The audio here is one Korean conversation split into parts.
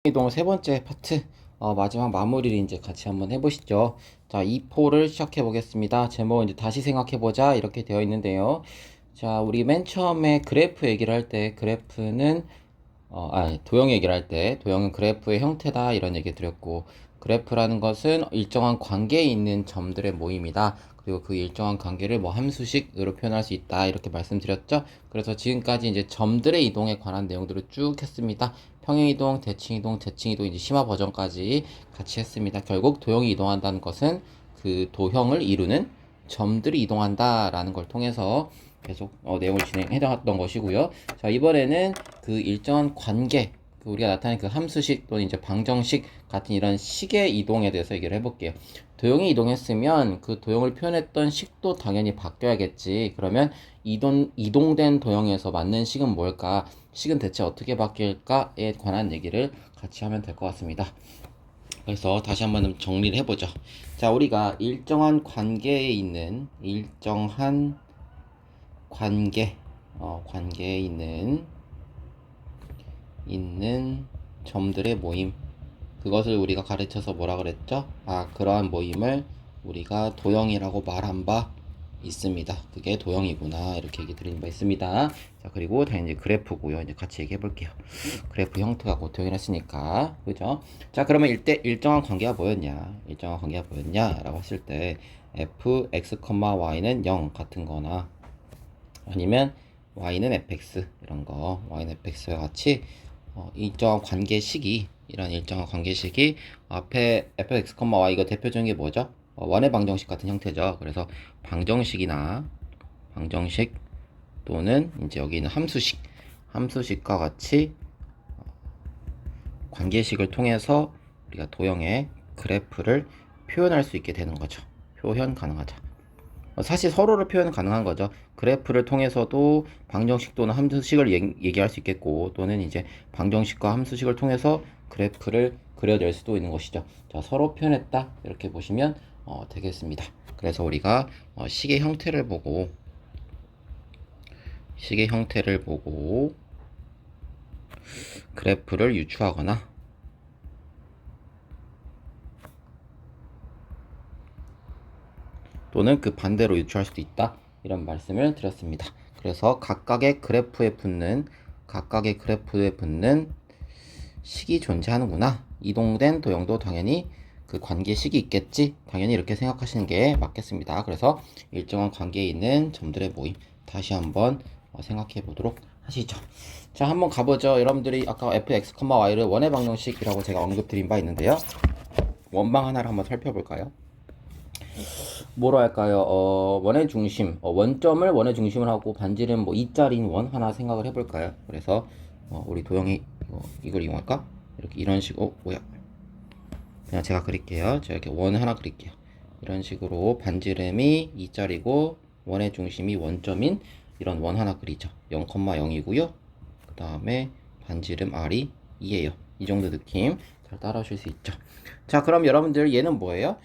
이동 세 번째 파트 마지막 마무리를 이제 같이 한번 해보시죠. 자, 2포를 시작해 보겠습니다. 제목은 이제 다시 생각해 보자 이렇게 되어 있는데요. 자, 우리 맨 처음에 그래프 얘기를 할 때 그래프는 도형 얘기를 할 때 도형은 그래프의 형태다 이런 얘기 드렸고, 그래프라는 것은 일정한 관계에 있는 점들의 모임이다. 그리고 그 일정한 관계를 뭐 함수식으로 표현할 수 있다 이렇게 말씀드렸죠. 그래서 지금까지 이제 점들의 이동에 관한 내용들을 쭉 했습니다. 평행이동, 대칭이동, 대칭이동 이제 심화 버전까지 같이 했습니다. 결국 도형이 이동한다는 것은 그 도형을 이루는 점들이 이동한다라는 걸 통해서 계속 내용을 진행해왔던 것이고요. 자, 이번에는 그 일정한 관계, 우리가 나타낸 그 함수식 또는 이제 방정식 같은 이런 식의 이동에 대해서 얘기를 해볼게요. 도형이 이동했으면 그 도형을 표현했던 식도 당연히 바뀌어야겠지. 그러면 이동된 도형에서 맞는 식은 뭘까? 식은 대체 어떻게 바뀔까에 관한 얘기를 같이 하면 될 것 같습니다. 그래서 다시 한번 정리를 해보죠. 자, 우리가 일정한 관계에 있는 관계에 있는 점들의 모임, 그것을 우리가 가르쳐서 뭐라 그랬죠? 그러한 모임을 우리가 도형이라고 말한 바 있습니다. 그게 도형이구나 이렇게 얘기 드린 바 있습니다. 자, 그리고 당연히 그래프고요. 이제 같이 얘기해 볼게요. 그래프 형태가 곧 도형이라 했으니까, 그죠? 자, 그러면 일정한 관계가 뭐였냐라고 했을 때 fx, y는 0 같은 거나, 아니면 y는 fx 이런 거, y는 fx와 같이 일정한 관계식이, 이런 일정한 관계식이 앞에 fx, y 이거 대표적인 게 뭐죠? 원의 방정식 같은 형태죠. 그래서 방정식 또는 이제 여기 있는 함수식과 같이 관계식을 통해서 우리가 도형의 그래프를 표현할 수 있게 되는 거죠. 표현 가능하죠. 사실 서로를 표현 가능한 거죠. 그래프를 통해서도 방정식 또는 함수식을 얘기할 수 있겠고, 또는 이제 방정식과 함수식을 통해서 그래프를 그려낼 수도 있는 것이죠. 자, 서로 표현했다 이렇게 보시면 되겠습니다. 그래서 우리가 식의 형태를 보고 그래프를 유추하거나 또는 그 반대로 유추할 수도 있다 이런 말씀을 드렸습니다. 그래서 각각의 그래프에 붙는 식이 존재하는구나, 이동된 도형도 당연히 그 관계식이 있겠지, 당연히 이렇게 생각하시는 게 맞겠습니다. 그래서 일정한 관계에 있는 점들의 모임, 다시 한번 생각해 보도록 하시죠. 자, 한번 가보죠. 여러분들이 아까 fx, y를 원의 방정식이라고 제가 언급드린 바 있는데요. 원방 하나를 한번 살펴볼까요? 뭐로 할까요? 원의 중심, 원점을 원의 중심으로 하고 반지름 뭐 2짜리인 원 하나 생각을 해볼까요? 그래서 우리 도형이 이걸 이용할까? 이런 식으로, 그냥 제가 그릴게요. 제가 이렇게 원 하나 그릴게요. 이런 식으로 반지름이 2짜리고 원의 중심이 원점인 이런 원 하나 그리죠. 0,0이고요. 그 다음에 반지름 R이 2예요. 이 정도 느낌 잘 따라오실 수 있죠. 자, 그럼 여러분들 얘는 뭐예요?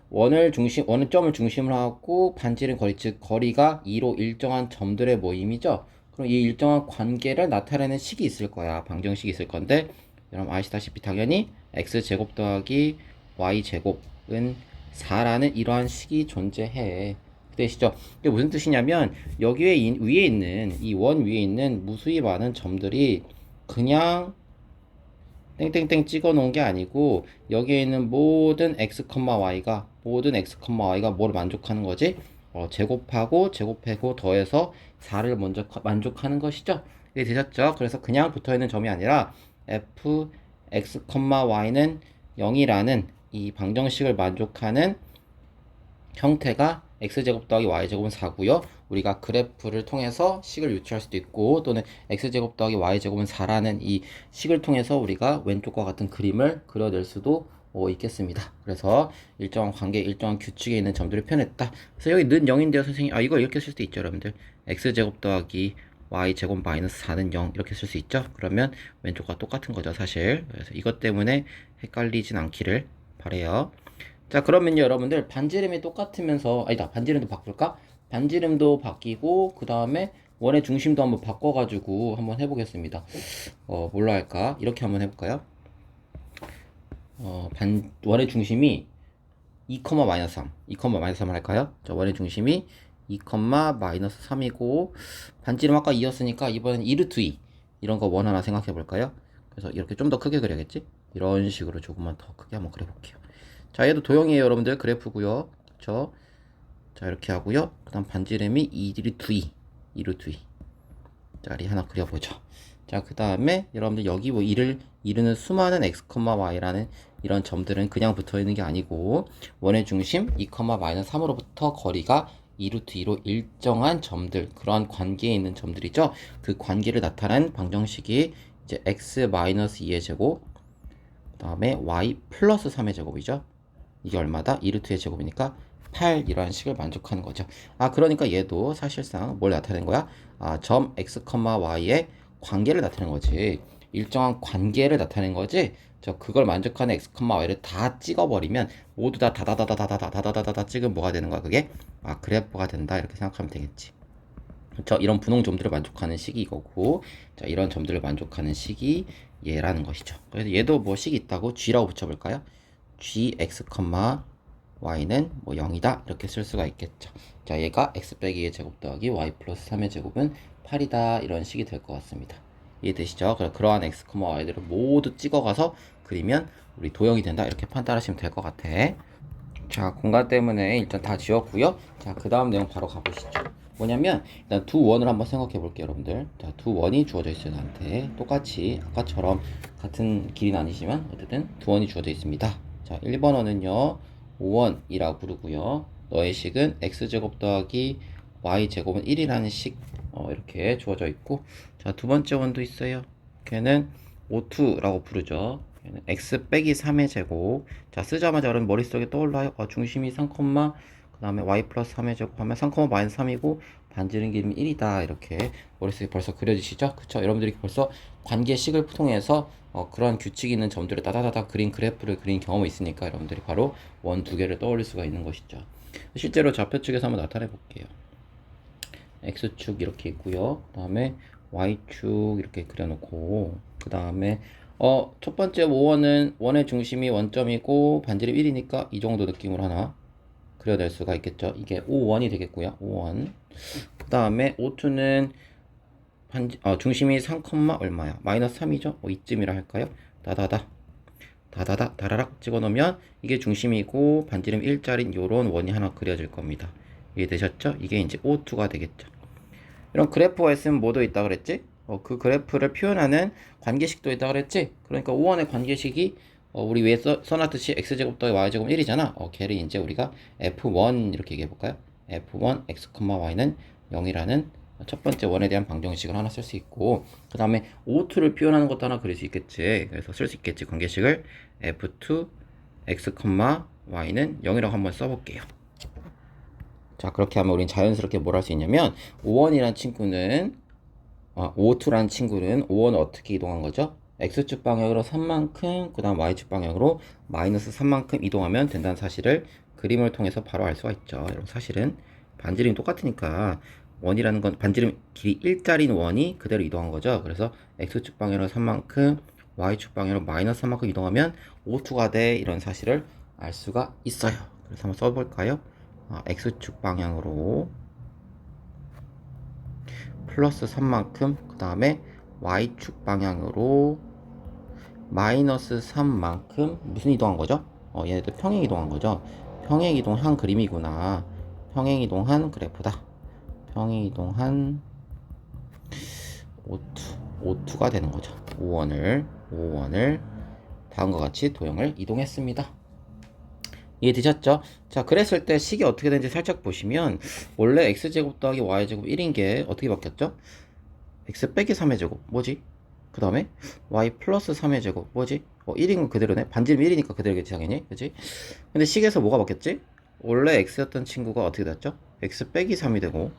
원점을 중심으로 하고 반지름 거리, 즉 거리가 2로 일정한 점들의 모임이죠. 그럼 이 일정한 관계를 나타내는 식이 있을 거야. 방정식이 있을 건데, 여러분 아시다시피 당연히 x제곱 더하기 y제곱은 4라는 이러한 식이 존재해. 되시죠? 이게 무슨 뜻이냐면, 여기에 위에 있는 이 원 위에 있는 무수히 많은 점들이 그냥 땡땡땡 찍어 놓은 게 아니고, 여기에 있는 모든 x, y가 뭐를 만족하는 거지? 제곱하고 더해서 4를 먼저 만족하는 것이죠. 이게 되셨죠? 그래서 그냥 붙어 있는 점이 아니라 f, x, y는 0이라는 이 방정식을 만족하는 형태가 x제곱 더하기 y제곱은 4고요. 우리가 그래프를 통해서 식을 유추할 수도 있고, 또는 x제곱 더하기 y제곱은 4라는 이 식을 통해서 우리가 왼쪽과 같은 그림을 그려낼 수도 있겠습니다. 그래서 일정한 관계, 일정한 규칙에 있는 점들을 표현했다. 그래서 여기 는 0인데요, 선생님. 이걸 이렇게 쓸 수도 있죠, 여러분들. x제곱 더하기 y제곱 마이너스 4는 0 이렇게 쓸 수 있죠. 그러면 왼쪽과 똑같은 거죠, 사실. 그래서 이것 때문에 헷갈리진 않기를 바래요. 자, 그러면요, 여러분들 반지름이 똑같으면서, 반지름도 바꿀까? 반지름도 바뀌고 그 다음에 원의 중심도 한번 바꿔가지고 한번 해보겠습니다. 뭘로 할까? 이렇게 한번 해볼까요? 원의 중심이 2, 마이너스 3, 2, 마이너스 3을 할까요? 자, 원의 중심이 2, 마이너스 3이고 반지름 아까 2였으니까 이번엔 2루트 2 이런 거 원 하나 생각해 볼까요? 그래서 이렇게 좀 더 크게 그려야겠지? 이런 식으로 조금만 더 크게 한번 그려볼게요. 자, 얘도 도형이에요, 여러분들. 그래프고요. 그쵸? 자, 이렇게 하고요. 그 다음 반지름이 2루트 2, 2루트 2 짜리 하나 그려보죠. 자, 그 다음에 여러분들 여기 뭐 2를 이루는 수많은 x, y라는 이런 점들은 그냥 붙어 있는 게 아니고 원의 중심 2, 마이너스 3으로부터 거리가 2루트 2로 일정한 점들, 그러한 관계에 있는 점들이죠. 그 관계를 나타낸 방정식이 이제 x 마이너스 2의 제곱, 그 다음에 y 플러스 3의 제곱이죠. 이게 얼마다? 2루트의 제곱이니까 8 이러한 식을 만족하는 거죠. 아, 그러니까 얘도 사실상 뭘 나타낸 거야? 아, 점 x, y의 관계를 나타낸 거지. 일정한 관계를 나타낸 거지. 저 그걸 만족하는 x, y를 다 찍어버리면 모두 다 다다다다다다다다다다 찍으면 뭐가 되는 거야? 그게 아, 그래프가 된다 이렇게 생각하면 되겠지. 그렇죠? 이런 분홍 점들을 만족하는 식이 이거고, 자, 이런 점들을 만족하는 식이 얘라는 것이죠. 그래서 얘도 뭐 식이 있다고 g라고 붙여볼까요? gx, y는 뭐 0이다 이렇게 쓸 수가 있겠죠. 자, 얘가 x 빼기 2의 제곱 더하기 y 플러스 3의 제곱은 8이다 이런 식이 될 것 같습니다. 이해되시죠? 그러한 x, y들을 모두 찍어가서 그리면 우리 도형이 된다 이렇게 판단하시면 될 것 같아. 자, 공간 때문에 일단 다 지웠고요. 자, 그 다음 내용 바로 가보시죠. 뭐냐면 일단 두 원을 한번 생각해 볼게요, 여러분들. 자, 두 원이 주어져 있어요, 나한테. 똑같이 아까처럼 같은 길이는 아니지만 어쨌든 두 원이 주어져 있습니다. 자, 1번 원은요 5원이라고 부르고요. 너의 식은 x제곱 더하기 y제곱은 1이라는 식 이렇게 주어져 있고, 자, 두 번째 원도 있어요. 걔는 5투라고 부르죠. 얘는 x 빼기 3의 제곱. 자, 쓰자마자 여러분 머릿속에 떠올라요. 중심이 3, 그 다음에 y 플러스 3의 제곱 하면 3, 마이너스 3이고 반지름 길이는 1이다 이렇게 머릿속에 벌써 그려지시죠? 그쵸? 여러분들이 벌써 관계식을 통해서 그러한 규칙이 있는 점들을 따다다다 그린 그래프를 그린 경험이 있으니까 여러분들이 바로 원 두 개를 떠올릴 수가 있는 것이죠. 실제로 좌표측에서 한번 나타내 볼게요. x축 이렇게 있고요. 그 다음에 y축 이렇게 그려놓고, 그 다음에 첫 번째 5원은 원의 중심이 원점이고 반지름 1이니까 이 정도 느낌으로 하나 그려낼 수가 있겠죠. 이게 5원이 되겠고요. 5원. 그 다음에 5투는 중심이 3, 얼마야? 마이너스 3이죠? 이쯤이라 할까요? 다다락 찍어 놓으면 이게 중심이고 반지름 1짜린 요런 원이 하나 그려질 겁니다. 이해되셨죠? 이게 이제 O2가 되겠죠. 이런 그래프가 있으면 뭐도 있다 그랬지? 그 그래프를 표현하는 관계식도 있다 그랬지? 그러니까 5원의 관계식이 우리 위에 써놨듯이 x제곱 더하기 y제곱 1이잖아. 걔를 이제 우리가 f1 이렇게 얘기해 볼까요? f1 x, y는 0이라는 첫 번째 원에 대한 방정식을 하나 쓸 수 있고, 그 다음에 O2를 표현하는 것도 하나 그릴 수 있겠지. 그래서 쓸 수 있겠지. 관계식을 f2 x, y는 0이라고 한번 써볼게요. 자, 그렇게 하면 우린 자연스럽게 뭘 할 수 있냐면 5원이란 친구는 O2란 친구는 5원을 어떻게 이동한 거죠? x축 방향으로 3만큼, 그 다음 y축 방향으로 마이너스 3만큼 이동하면 된다는 사실을 그림을 통해서 바로 알 수가 있죠. 여러분, 사실은 반지름이 똑같으니까 원이라는 건 반지름 길이 1짜리인 원이 그대로 이동한 거죠. 그래서 x축 방향으로 3만큼, y축 방향으로 마이너스 3만큼 이동하면 O2가 돼, 이런 사실을 알 수가 있어요. 그래서 한번 써볼까요? x축 방향으로 플러스 3만큼, 그 다음에 y축 방향으로 마이너스 3만큼 무슨 이동한 거죠? 얘네들 평행 이동한 거죠. 평행 이동한 그림이구나. 평행 이동한 그래프다. 평행 이동한 O2가 되는 거죠. 5원을 다음과 같이 도형을 이동했습니다. 이해되셨죠? 자, 그랬을 때 식이 어떻게 되는지 살짝 보시면 원래 x제곱 더하기 y제곱 1인 게 어떻게 바뀌었죠? x 빼기 3의 제곱 뭐지? 그 다음에 y 플러스 3의 제곱 뭐지? 1인 건 그대로네. 반지름 1이니까 그대로겠지 당연히. 그치? 근데 식에서 뭐가 바뀌었지? 원래 x였던 친구가 어떻게 됐죠? x 빼기 3이 되고,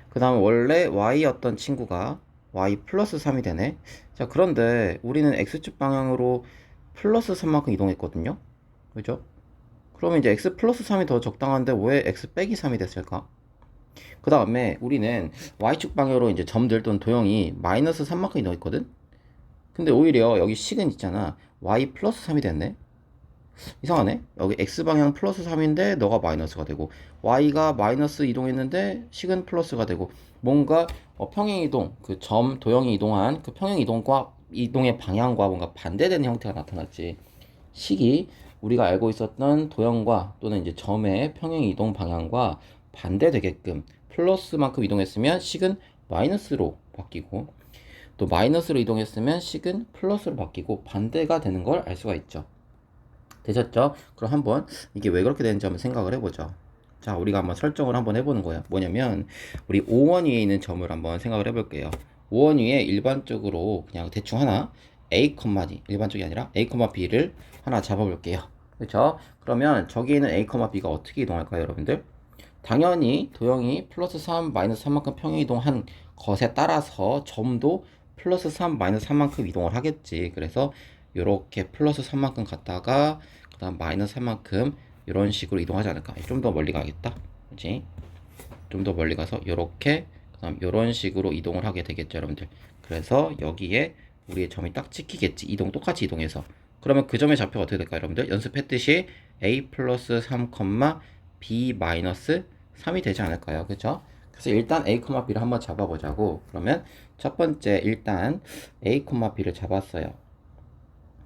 그 다음에 원래 y였던 친구가 y 플러스 3이 되네. 자, 그런데 우리는 x축 방향으로 플러스 3만큼 이동했거든요. 그죠? 그러면 이제 x 플러스 3이 더 적당한데 왜 x 빼기 3이 됐을까? 그 다음에 우리는 y축 방향으로 이제 점들 또는 도형이 마이너스 3만큼 이동했거든? 근데 오히려 여기 식은 있잖아. y 플러스 3이 됐네? 이상하네. 여기 x방향 플러스 3인데 너가 마이너스가 되고 y가 마이너스 이동했는데 식은 플러스가 되고 뭔가 평행이동, 그 점 도형이 이동한 그 평행이동과 이동의 방향과 뭔가 반대되는 형태가 나타났지. 식이 우리가 알고 있었던 도형과 또는 이제 점의 평행이동 방향과 반대되게끔 플러스만큼 이동했으면 식은 마이너스로 바뀌고 또 마이너스로 이동했으면 식은 플러스로 바뀌고 반대가 되는 걸 알 수가 있죠. 되셨죠? 그럼 한번 이게 왜 그렇게 되는지 한번 생각을 해보죠. 자, 우리가 한번 설정을 한번 해보는 거예요. 뭐냐면 우리 5원 위에 있는 점을 한번 생각을 해볼게요. 5원 위에 일반적으로 그냥 대충 하나 a, d 일반적이 아니라 a, b를 하나 잡아볼게요. 그렇죠? 그러면 저기에 있는 a, b가 어떻게 이동할까요, 여러분들? 당연히 도형이 플러스 3, 마이너스 3만큼 평행 이동한 것에 따라서 점도 플러스 3, 마이너스 3만큼 이동을 하겠지. 그래서 이렇게 플러스 3만큼 갔다가 그 다음 마이너스 3만큼 이런 식으로 이동하지 않을까. 좀 더 멀리 가겠다. 그치? 좀 더 멀리 가서 이렇게 그 다음 이런 식으로 이동을 하게 되겠죠, 여러분들. 그래서 여기에 우리의 점이 딱 찍히겠지. 이동 똑같이 이동해서. 그러면 그 점의 좌표가 어떻게 될까요, 여러분들? 연습했듯이 a 플러스 3, b 마이너스 3이 되지 않을까요? 그죠? 그래서 일단 a, b를 한번 잡아보자고. 그러면 첫 번째 일단 a, b를 잡았어요.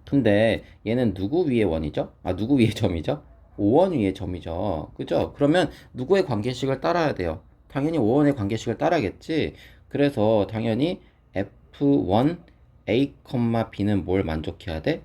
근데 얘는 누구 위의 원이죠? 아, 누구 위의 점이죠? 5원 위의 점이죠. 그죠? 그러면 누구의 관계식을 따라야 돼요? 당연히 5원의 관계식을 따라야겠지. 그래서 당연히 f1 a, b는 뭘 만족해야 돼?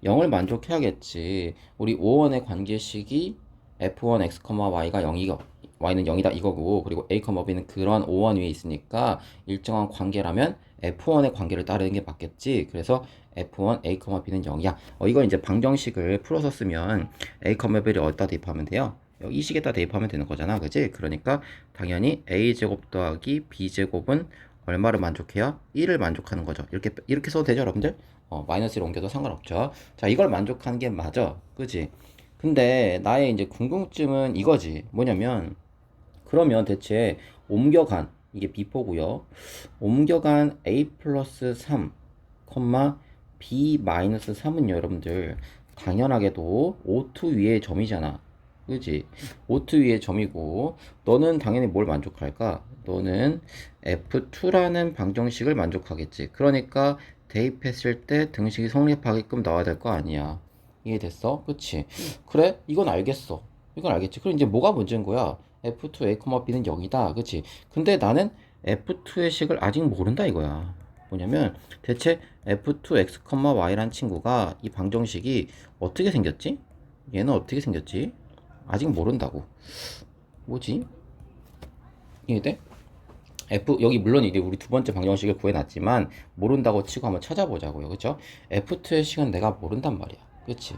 0을 만족해야겠지. 우리 5원의 관계식이 f1 x, y가 0이고 y는 0이다 이거고 그리고 a, b는 그런 5원 위에 있으니까 일정한 관계라면 f1의 관계를 따르는 게 맞겠지. 그래서 f1 a, b는 0이야. 이거 이제 방정식을 풀어서 쓰면 a, b를 어디다 대입하면 돼요? 이 식에다 대입하면 되는 거잖아. 그지? 그러니까 당연히 a제곱 더하기 b제곱은 얼마를 만족해요? 1을 만족하는 거죠. 이렇게 써도 되죠, 여러분들? 마이너스를 옮겨도 상관없죠. 자, 이걸 만족하는 게 맞아. 그지? 근데 나의 이제 궁금증은 이거지. 뭐냐면, 그러면 대체 옮겨간, 이게 비포고요. 옮겨간 a 플러스 3, b 마이너스 3은 여러분들, 당연하게도 O2 위의 점이잖아. 그지? O2 위의 점이고, 너는 당연히 뭘 만족할까? 너는 F2라는 방정식을 만족하겠지. 그러니까 대입했을 때 등식이 성립하게끔 나와야 될 거 아니야. 이해됐어? 그치? 그래? 이건 알겠어. 이건 알겠지. 그럼 이제 뭐가 문제인 거야? F2 A, B는 0이다. 그치? 근데 나는 F2의 식을 아직 모른다 이거야. 뭐냐면 대체 F2 X, Y란 친구가 이 방정식이 어떻게 생겼지? 얘는 어떻게 생겼지? 아직 모른다고. 뭐지? 이해돼? 여기 물론 이게 우리 두 번째 방정식을 구해놨지만 모른다고 치고 한번 찾아보자고요. 그쵸? F2의 식은 내가 모른단 말이야. 그치?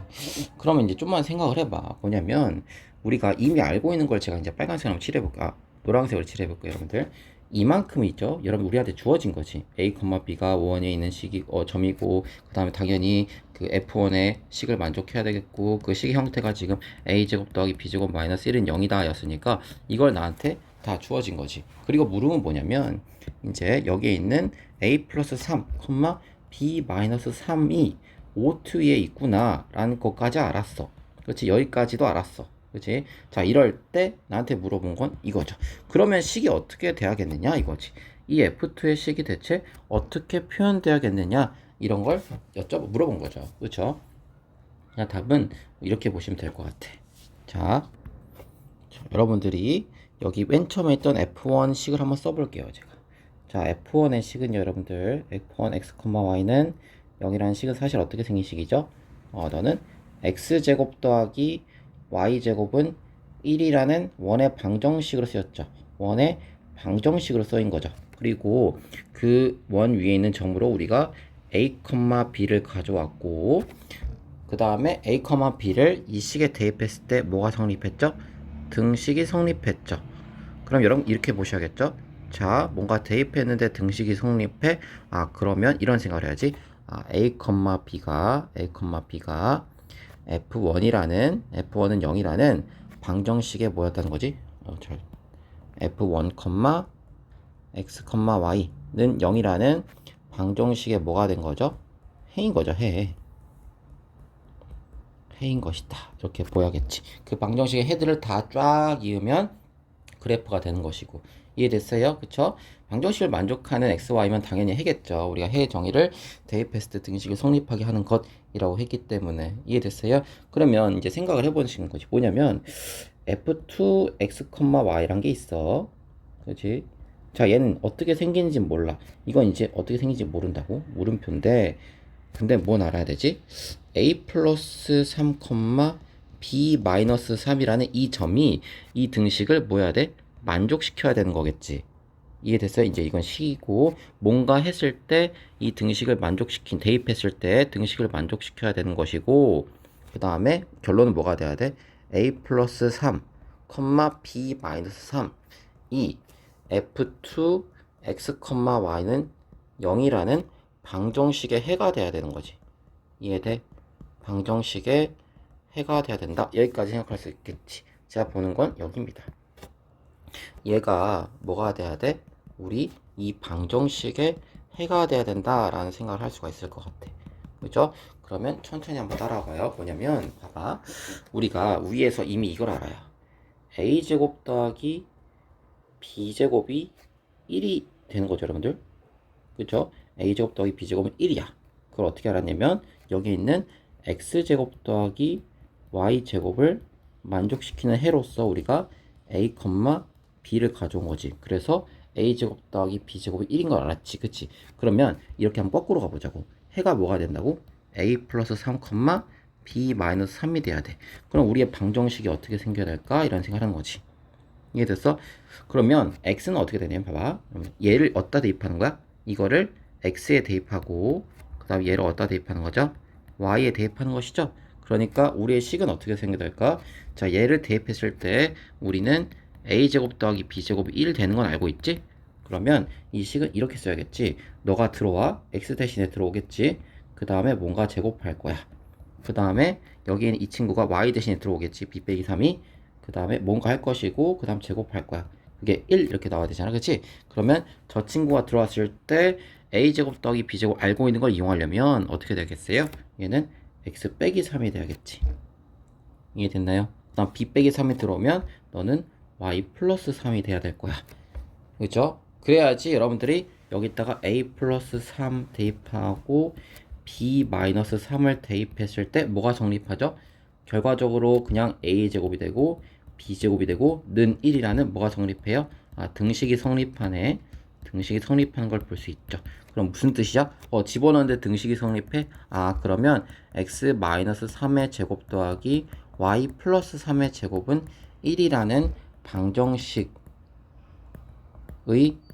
그러면 이제 좀만 생각을 해봐. 뭐냐면 우리가 이미 알고 있는 걸 제가 이제 빨간색으로 칠해볼까? 노란색으로 칠해볼게요, 여러분들. 이만큼이죠. 여러분 우리한테 주어진 거지. A, B가 5원에 있는 식이 점이고 그 다음에 당연히 그 F1의 식을 만족해야 되겠고 그 식의 형태가 지금 A제곱 더하기 B제곱 마이너스 1은 0이다 였으니까 이걸 나한테 다 주어진 거지. 그리고 물음은 뭐냐면 이제 여기에 있는 A 플러스 3, B 마이너스 3이 O2에 있구나 라는 것까지 알았어. 그렇지? 여기까지도 알았어. 그치? 자, 이럴 때 나한테 물어본 건 이거죠. 그러면 식이 어떻게 돼야겠느냐? 이거지. 이 F2의 식이 대체 어떻게 표현돼야겠느냐? 이런 걸 물어본 거죠. 그쵸? 그냥 답은 이렇게 보시면 될 것 같아. 자, 여러분들이 여기 맨 처음에 있던 F1 식을 한번 써볼게요. 제가. 자, F1의 식은 여러분들, F1 x, y는 0이라는 식은 사실 어떻게 생긴 식이죠? 너는 x제곱 더하기 y제곱은 1이라는 원의 방정식으로 쓰였죠. 원의 방정식으로 쓰인 거죠. 그리고 그 원 위에 있는 점으로 우리가 a, b를 가져왔고 그 다음에 a, b를 이 식에 대입했을 때 뭐가 성립했죠? 등식이 성립했죠. 그럼 여러분 이렇게 보셔야겠죠? 자, 뭔가 대입했는데 등식이 성립해? 그러면 이런 생각을 해야지. a, b가 F1은 0이라는 방정식의 뭐였다는 거지? F1, X, Y는 0이라는 방정식의 뭐가 된 거죠? 해인 거죠, 해. 해인 것이다. 이렇게 보여야겠지. 그 방정식의 해들을 다 쫙 이으면 그래프가 되는 것이고. 이해됐어요? 그쵸? 방정식을 만족하는 xy면 당연히 해겠죠. 우리가 해의 정의를 대입했을 때 등식을 성립하게 하는 것이라고 했기 때문에. 이해됐어요? 그러면 이제 생각을 해보시는 거지. 뭐냐면 f2x, y란 게 있어. 그렇지? 자, 얘는 어떻게 생기는지 몰라. 이건 이제 어떻게 생긴지 모른다고? 물음표인데, 근데 뭔 알아야 되지? a 플러스 3, b 마이너스 3이라는 이 점이 이 등식을 뭐 해야 돼? 만족시켜야 되는 거겠지. 이해됐어요? 이제 이건 식이고, 뭔가 했을 때 이 등식을 대입했을 때 등식을 만족시켜야 되는 것이고, 그 다음에 결론은 뭐가 돼야 돼? a 플러스 3, b 마이너스 3, 이 f2 x, y는 0이라는 방정식의 해가 돼야 되는 거지. 이해돼? 방정식의 해가 돼야 된다. 여기까지 생각할 수 있겠지. 제가 보는 건 여기입니다. 얘가 뭐가 돼야 돼? 우리 이 방정식의 해가 돼야 된다라는 생각을 할 수가 있을 것 같아. 그죠? 그러면 천천히 한번 따라와봐요. 뭐냐면 봐봐. 우리가 위에서 이미 이걸 알아요. a제곱 더하기 b제곱이 1이 되는 거죠, 여러분들. 그죠? a제곱 더하기 b제곱은 1이야. 그걸 어떻게 알았냐면 여기 있는 x제곱 더하기 y제곱을 만족시키는 해로서 우리가 a, b를 가져온 거지. 그래서 a제곱 더하기 b제곱이 1인 걸 알았지. 그치? 그러면 이렇게 한번 거꾸로 가보자고. 해가 뭐가 된다고? a 플러스 3, b 마이너스 3이 돼야 돼. 그럼 우리의 방정식이 어떻게 생겨야 될까? 이런 생각을 하는 거지. 이해됐어? 그러면 x는 어떻게 되냐면 봐봐. 얘를 어디다 대입하는 거야? 이거를 x에 대입하고 그 다음 얘를 어디다 대입하는 거죠? y에 대입하는 것이죠. 그러니까 우리의 식은 어떻게 생겨야 될까? 자, 얘를 대입했을 때 우리는 a제곱 더하기 b제곱이 1 되는 건 알고 있지? 그러면 이 식은 이렇게 써야겠지. 너가 들어와. x 대신에 들어오겠지. 그 다음에 뭔가 제곱할 거야. 그 다음에 여기에는 이 친구가 y 대신에 들어오겠지. b 빼기 3이. 그 다음에 뭔가 할 것이고 그 다음 제곱할 거야. 그게 1 이렇게 나와야 되잖아. 그치? 그러면 저 친구가 들어왔을 때 a제곱 더하기 b제곱 알고 있는 걸 이용하려면 어떻게 되겠어요? 얘는 x 빼기 3이 돼야겠지. 이해됐나요? 그 다음 b 빼기 3이 들어오면 너는 y 플러스 3이 돼야 될 거야. 그죠? 그래야지 여러분들이 여기다가 a 플러스 3 대입하고 b 마이너스 3을 대입했을 때 뭐가 성립하죠? 결과적으로 그냥 a제곱이 되고 b제곱이 되고 는 1이라는 뭐가 성립해요? 아, 등식이 성립하네. 등식이 성립하는 걸 볼 수 있죠. 그럼 무슨 뜻이죠? 집어넣는데 등식이 성립해? 아, 그러면 x 마이너스 3의 제곱 더하기 y 플러스 3의 제곱은 1이라는 방정식의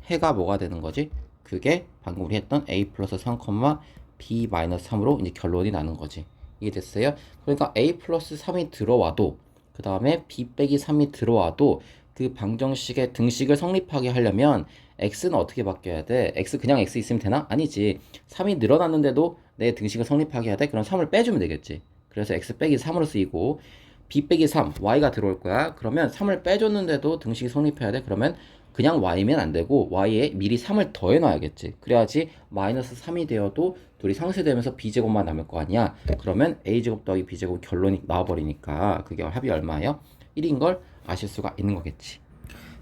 해가 뭐가 되는 거지? 그게 방금 우리 했던 a 플러스 3, b 마이너스 3으로 이제 결론이 나는 거지. 이해됐어요? 그러니까 a 플러스 3이 들어와도 그 다음에 b 빼기 3이 들어와도 그 방정식의 등식을 성립하게 하려면 x는 어떻게 바뀌어야 돼? x 그냥 x 있으면 되나? 아니지. 3이 늘어났는데도 내 등식을 성립하게 해야 돼? 그럼 3을 빼주면 되겠지. 그래서 x 빼기 3으로 쓰이고 b 빼기 3, y가 들어올 거야. 그러면 3을 빼줬는데도 등식이 성립해야 돼. 그러면 그냥 y면 안 되고 y에 미리 3을 더해 놔야겠지. 그래야지 마이너스 3이 되어도 둘이 상쇄되면서 b제곱만 남을 거 아니야. 그러면 a제곱 더하기 b제곱 결론이 나와버리니까 그게 합이 얼마예요? 1인 걸 아실 수가 있는 거겠지.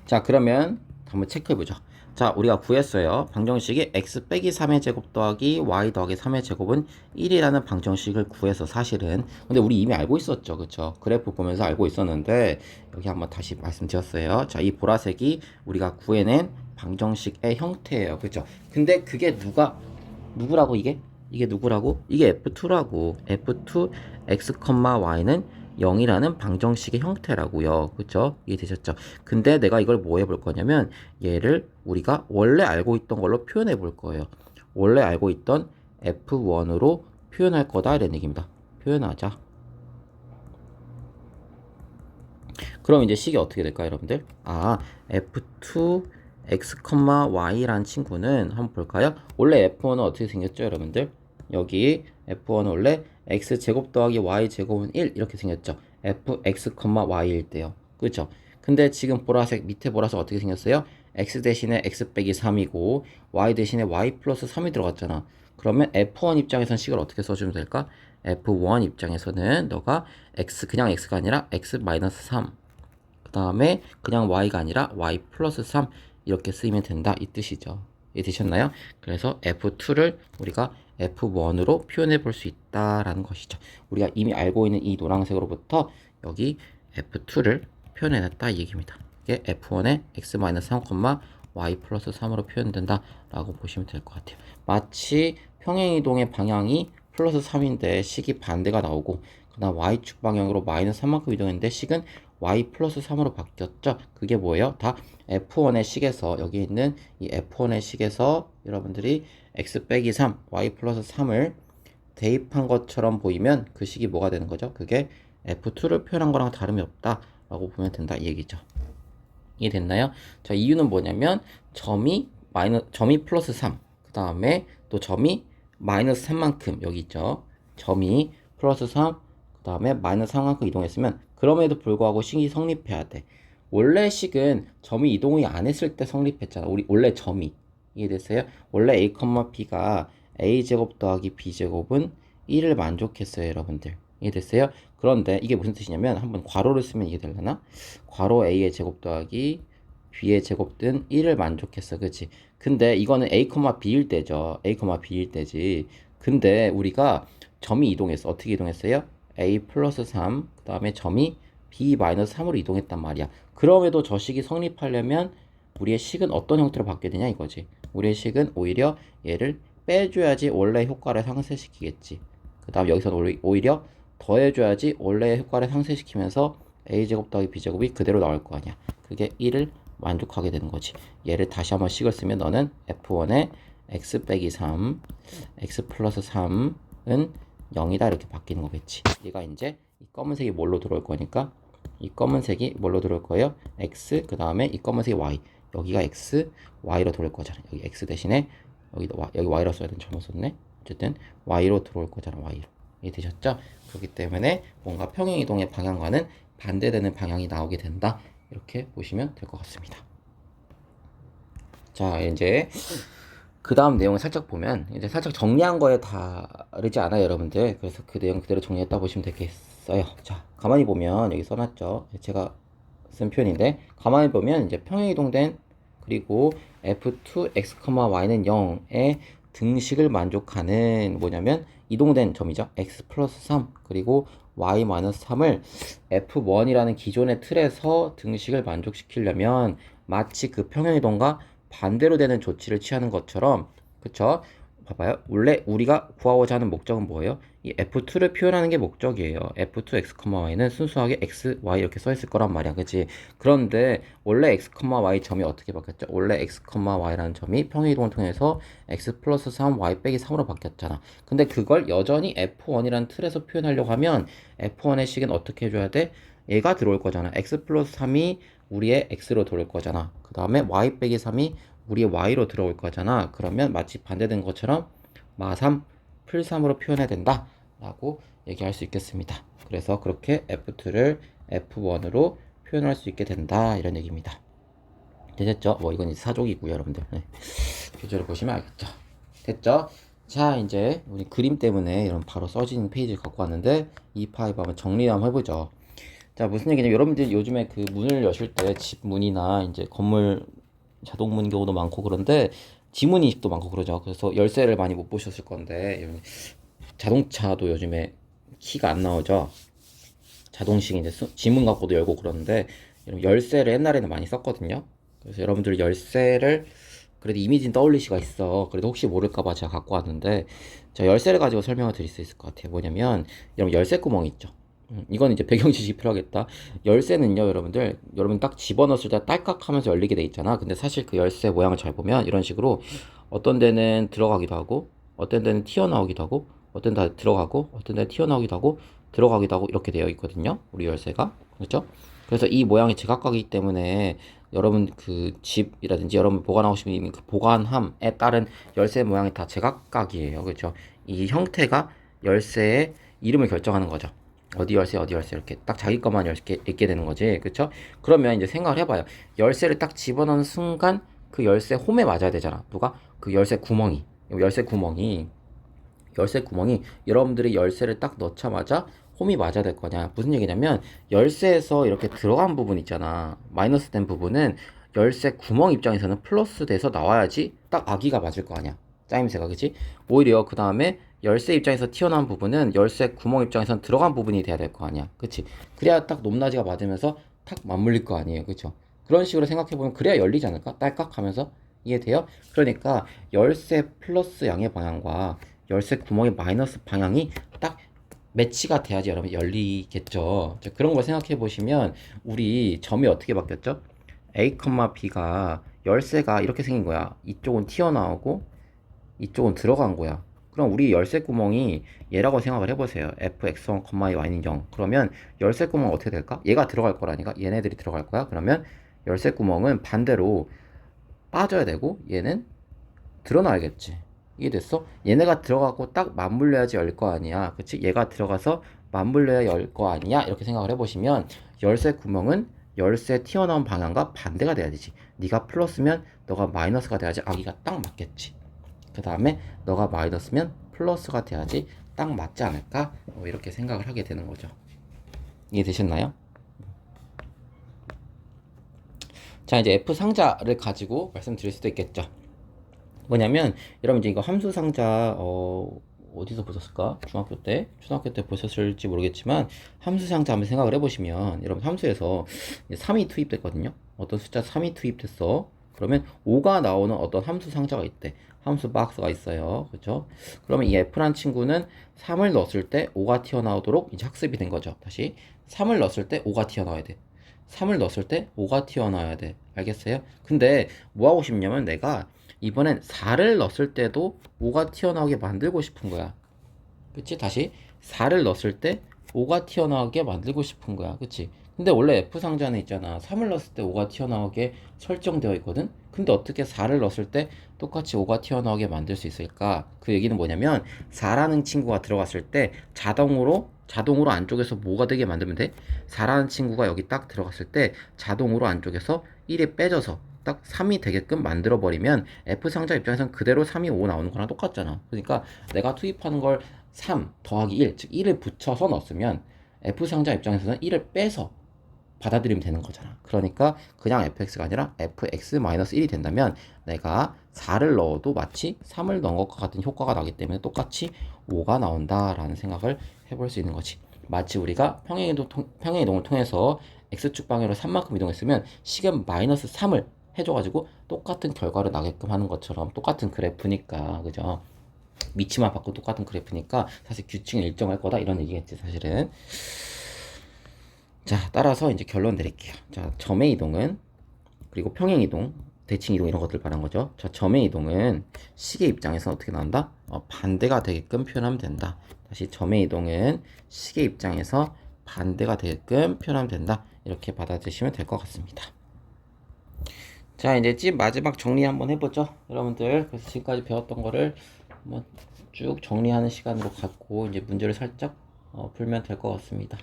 자, 그러면 한번 체크해보죠. 자, 우리가 구했어요. 방정식이 x 빼기 3의 제곱 더하기 y 더하기 3의 제곱은 1이라는 방정식을 구해서 사실은. 근데 우리 이미 알고 있었죠. 그쵸? 그래프 보면서 알고 있었는데 여기 한번 다시 말씀드렸어요. 자, 이 보라색이 우리가 구해낸 방정식의 형태예요. 그쵸? 근데 그게 누구라고 이게? 이게 누구라고? 이게 f2라고. f2 x, y는 0이라는 방정식의 형태라고요. 그쵸? 이해되셨죠? 근데 내가 이걸 뭐 해볼 거냐면 얘를 우리가 원래 알고 있던 걸로 표현해 볼 거예요. 원래 알고 있던 f1으로 표현할 거다 이런 얘기입니다. 표현하자. 그럼 이제 식이 어떻게 될까요, 여러분들? 아, f2 x, y라는 친구는 한번 볼까요? 원래 f1은 어떻게 생겼죠, 여러분들? 여기 f1은 원래 x제곱 더하기 y제곱은 1 이렇게 생겼죠. fx, y일 때요. 그렇죠? 근데 지금 보라색 밑에 보라색 어떻게 생겼어요? x 대신에 x 빼기 3이고 y 대신에 y 플러스 3이 들어갔잖아. 그러면 f1 입장에선 식을 어떻게 써주면 될까? F1 입장에서는 너가 x 그냥 x가 아니라 x-3 그 다음에 그냥 y가 아니라 y 플러스 3 이렇게 쓰이면 된다 이 뜻이죠. 이해되셨나요? 그래서 F2를 우리가 F1으로 표현해 볼 수 있다라는 것이죠. 우리가 이미 알고 있는 이 노란색으로부터 여기 F2를 표현해 놨다 이 얘기입니다. 이게 F1의 x-3, y 플러스 3으로 표현된다 라고 보시면 될 것 같아요. 마치 평행이동의 방향이 플러스 3인데 식이 반대가 나오고 그 다음 y축 방향으로 마이너스 3만큼 이동했는데 식은 y 플러스 3으로 바뀌었죠. 그게 뭐예요? 다 F1의 식에서 여기 있는 이 F1의 식에서 여러분들이 x 빼기 3, y 플러스 3을 대입한 것처럼 보이면 그 식이 뭐가 되는 거죠? 그게 F2를 표현한 거랑 다름이 없다 라고 보면 된다 이 얘기죠. 이해됐나요? 자, 이유는 뭐냐면 점이 플러스 3, 그 다음에 또 점이 마이너스 3만큼 여기 있죠. 점이 플러스 3, 그 다음에 마이너스 3만큼 이동했으면 그럼에도 불구하고 식이 성립해야 돼. 원래 식은 점이 이동이 안 했을 때 성립했잖아. 우리 원래 점이 이해됐어요? 원래 a, b가 a제곱 더하기 b제곱은 1을 만족했어요, 여러분들. 이해됐어요? 그런데 이게 무슨 뜻이냐면 한번 괄호를 쓰면 이해되려나? 괄호 a의 제곱 더하기 b의 제곱 등 1을 만족했어. 그치? 근데 이거는 a, b일 때죠. a, b일 때지. 근데 우리가 점이 이동했어. 어떻게 이동했어요? a 플러스 3, 그 다음에 점이 b 마이너스 3으로 이동했단 말이야. 그럼에도 저 식이 성립하려면 우리의 식은 어떤 형태로 바뀌어야 되냐 이거지. 우리의 식은 오히려 얘를 빼줘야지 원래 효과를 상쇄시키겠지. 그 다음 여기서는 오히려 더해줘야지 원래의 효과를 상쇄시키면서 a제곱 더하기 b제곱이 그대로 나올 거 아니야. 그게 1을 만족하게 되는 거지. 얘를 다시 한번 식을 쓰면 너는 f1의 x 빼기 3, x 플러스 3은 0이다 이렇게 바뀌는 거겠지. 얘가 이제 이 검은색이 뭘로 들어올 거니까 이 검은색이 뭘로 들어올 거예요? x 그 다음에 이 검은색이 y 여기가 x, y로 들어올 거잖아. 여기 x 대신에 여기 y로 써야 되는 잘못 썼네. 어쨌든 y로 들어올 거잖아. y로. 이해되셨죠? 그렇기 때문에 뭔가 평행이동의 방향과는 반대되는 방향이 나오게 된다. 이렇게 보시면 될 것 같습니다. 자, 이제 그 다음 내용을 살짝 보면 이제 살짝 정리한 거에 다르지 않아요, 여러분들. 그래서 그 내용 그대로 정리했다 보시면 되겠어요. 자, 가만히 보면 여기 써놨죠. 제가 쓴 표현인데 가만히 보면 이제 평행이동된 그리고 f2x, y는 0의 등식을 만족하는 뭐냐면 이동된 점이죠. x 플러스 3 그리고 y 마이너스 3을 f1이라는 기존의 틀에서 등식을 만족시키려면 마치 그 평행이동과 반대로 되는 조치를 취하는 것처럼 그쵸? 봐봐요. 원래 우리가 구하고자 하는 목적은 뭐예요? 이 F2를 표현하는 게 목적이에요. F2x, y는 순수하게 x, y 이렇게 써 있을 거란 말이야. 그치? 그런데 원래 x, y 점이 어떻게 바뀌었죠? 원래 x, y라는 점이 평행이동을 통해서 x 플러스 3, y 빼기 3으로 바뀌었잖아. 근데 그걸 여전히 F1이라는 틀에서 표현하려고 하면 F1의 식은 어떻게 해줘야 돼? 얘가 들어올 거잖아. x 플러스 3이 우리의 x로 들어올 거잖아. 그 다음에 y 빼기 3이 우리의 y로 들어올 거잖아. 그러면 마치 반대된 것처럼 마3 풀3으로 표현해야 된다 라고 얘기할 수 있겠습니다. 그래서 그렇게 f2를 f1으로 표현할 수 있게 된다 이런 얘기입니다. 되셨죠? 뭐 이건 이제 사족이고요, 여러분들. 네. 교재를 보시면 알겠죠. 됐죠? 자, 이제 우리 그림 때문에 이런 바로 써진 페이지를 갖고 왔는데 이 파이브 한번 정리 한번 해보죠. 자, 무슨 얘기냐면 여러분들 요즘에 그 문을 여실 때 집 문이나 이제 건물 자동문 경우도 많고 그런데 지문 인식도 많고 그러죠. 그래서 열쇠를 많이 못 보셨을 건데 자동차도 요즘에 키가 안 나오죠. 자동식 이제 지문 갖고도 열고 그러는데 열쇠를 옛날에는 많이 썼거든요. 그래서 여러분들 열쇠를 그래도 이미지는 떠올릴 수가 있어. 그래도 혹시 모를까봐 제가 갖고 왔는데 자, 열쇠를 가지고 설명을 드릴 수 있을 것 같아요. 뭐냐면 여러분 열쇠 구멍 있죠. 이건 이제 배경 지식이 필요하겠다. 열쇠는요, 여러분 딱 집어넣었을 때 딸깍 하면서 열리게 돼 있잖아. 근데 사실 그 열쇠 모양을 잘 보면 이런 식으로 어떤 데는 들어가기도 하고, 어떤 데는 튀어나오기도 하고, 어떤 데는 들어가고, 어떤 데는 튀어나오기도 하고, 들어가기도 하고, 이렇게 되어 있거든요. 우리 열쇠가. 그렇죠? 그래서 이 모양이 제각각이기 때문에 여러분 그 집이라든지 여러분 보관하고 싶은 그 보관함에 따른 열쇠 모양이 다 제각각이에요. 그렇죠? 이 형태가 열쇠의 이름을 결정하는 거죠. 어디 열쇠 이렇게 딱 자기 것만 있게 되는 거지. 그쵸? 그러면 이제 생각을 해봐요. 열쇠를 딱 집어넣는 순간 그 열쇠 홈에 맞아야 되잖아. 누가? 그 열쇠 구멍이 열쇠 구멍이 여러분들이 열쇠를 딱 넣자마자 홈이 맞아야 될 거냐. 무슨 얘기냐면 열쇠에서 이렇게 들어간 부분 있잖아. 마이너스 된 부분은 열쇠 구멍 입장에서는 플러스 돼서 나와야지 딱 아기가 맞을 거 아니야. 짜임새가 그치? 오히려 그 다음에 열쇠 입장에서 튀어나온 부분은 열쇠 구멍 입장에선 들어간 부분이 돼야 될 거 아니야. 그치? 그래야 딱 높낮이가 맞으면서 탁 맞물릴 거 아니에요. 그쵸? 그런 식으로 생각해보면 그래야 열리지 않을까? 딸깍 하면서 이해돼요? 그러니까 열쇠 플러스 양의 방향과 열쇠 구멍의 마이너스 방향이 딱 매치가 돼야지 여러분 열리겠죠. 자, 그런 걸 생각해 보시면 우리 점이 어떻게 바뀌었죠? A, B가 열쇠가 이렇게 생긴 거야. 이쪽은 튀어나오고 이쪽은 들어간 거야. 그럼 우리 열쇠 구멍이 얘라고 생각을 해보세요. fx1, y는 0. 그러면 열쇠 구멍은 어떻게 될까? 얘가 들어갈 거라니까. 얘네들이 들어갈 거야. 그러면 열쇠 구멍은 반대로 빠져야 되고 얘는 드러나야겠지. 이해됐어? 얘네가 들어가고 딱 맞물려야지 열 거 아니야. 그치? 얘가 들어가서 맞물려야 열 거 아니야? 이렇게 생각을 해보시면 열쇠 구멍은 열쇠 튀어나온 방향과 반대가 돼야 되지. 네가 플러스면 너가 마이너스가 돼야지 아기가 딱 맞겠지. 그 다음에 너가 마이너스면 플러스가 돼야지 딱 맞지 않을까? 이렇게 생각을 하게 되는 거죠. 이해되셨나요? 자, 이제 F 상자를 가지고 말씀드릴 수도 있겠죠. 뭐냐면 여러분 이제 이거 함수 상자 어디서 보셨을까? 중학교 때, 초등학교 때 보셨을지 모르겠지만 함수 상자 한번 생각을 해보시면 여러분 함수에서 3이 투입됐거든요. 어떤 숫자 3이 투입됐어. 그러면 5가 나오는 어떤 함수 상자가 있대. 함수 박스가 있어요. 그렇죠? 그러면 이 F란 친구는 3을 넣었을 때 5가 튀어나오도록 이제 학습이 된 거죠. 다시 3을 넣었을 때 5가 튀어나와야 돼. 3을 넣었을 때 5가 튀어나와야 돼. 알겠어요? 근데 뭐 하고 싶냐면 내가 이번엔 4를 넣었을 때도 5가 튀어나오게 만들고 싶은 거야. 그치? 다시 4를 넣었을 때 5가 튀어나오게 만들고 싶은 거야. 그치? 근데 원래 F상자는 있잖아. 3을 넣었을 때 5가 튀어나오게 설정되어 있거든? 근데 어떻게 4를 넣었을 때 똑같이 5가 튀어나오게 만들 수 있을까? 그 얘기는 뭐냐면 4라는 친구가 들어갔을 때 자동으로 안쪽에서 뭐가 되게 만들면 돼? 4라는 친구가 여기 딱 들어갔을 때 자동으로 안쪽에서 1이 빼져서 딱 3이 되게끔 만들어 버리면 F상자 입장에서는 그대로 3이 5 나오는 거랑 똑같잖아. 그러니까 내가 투입하는 걸 3 더하기 1, 즉 1을 붙여서 넣었으면 F상자 입장에서는 1을 빼서 받아들이면 되는 거잖아. 그러니까 그냥 fx가 아니라 fx-1이 된다면 내가 4를 넣어도 마치 3을 넣은 것과 같은 효과가 나기 때문에 똑같이 5가 나온다라는 생각을 해볼 수 있는 거지. 마치 우리가 평행이동을 통해서 x축 방향으로 3만큼 이동했으면 시간 마이너스 3을 해줘가지고 똑같은 결과를 나게끔 하는 것처럼 똑같은 그래프니까 그죠? 위치만 바꾸고 똑같은 그래프니까 사실 규칙은 일정할 거다 이런 얘기겠지 사실은. 자, 따라서 이제 결론 내릴게요. 자, 점의 이동은 그리고 평행 이동, 대칭 이동 이런 것들 말한 거죠. 자, 점의 이동은 식의 입장에서 어떻게 나온다? 반대가 되게끔 표현하면 된다. 다시 점의 이동은 식의 입장에서 반대가 되게끔 표현하면 된다. 이렇게 받아들이시면 될 것 같습니다. 자, 이제 마지막 정리 한번 해보죠. 여러분들, 그래서 지금까지 배웠던 거를 한번 쭉 정리하는 시간으로 갖고 이제 문제를 살짝 풀면 될 것 같습니다.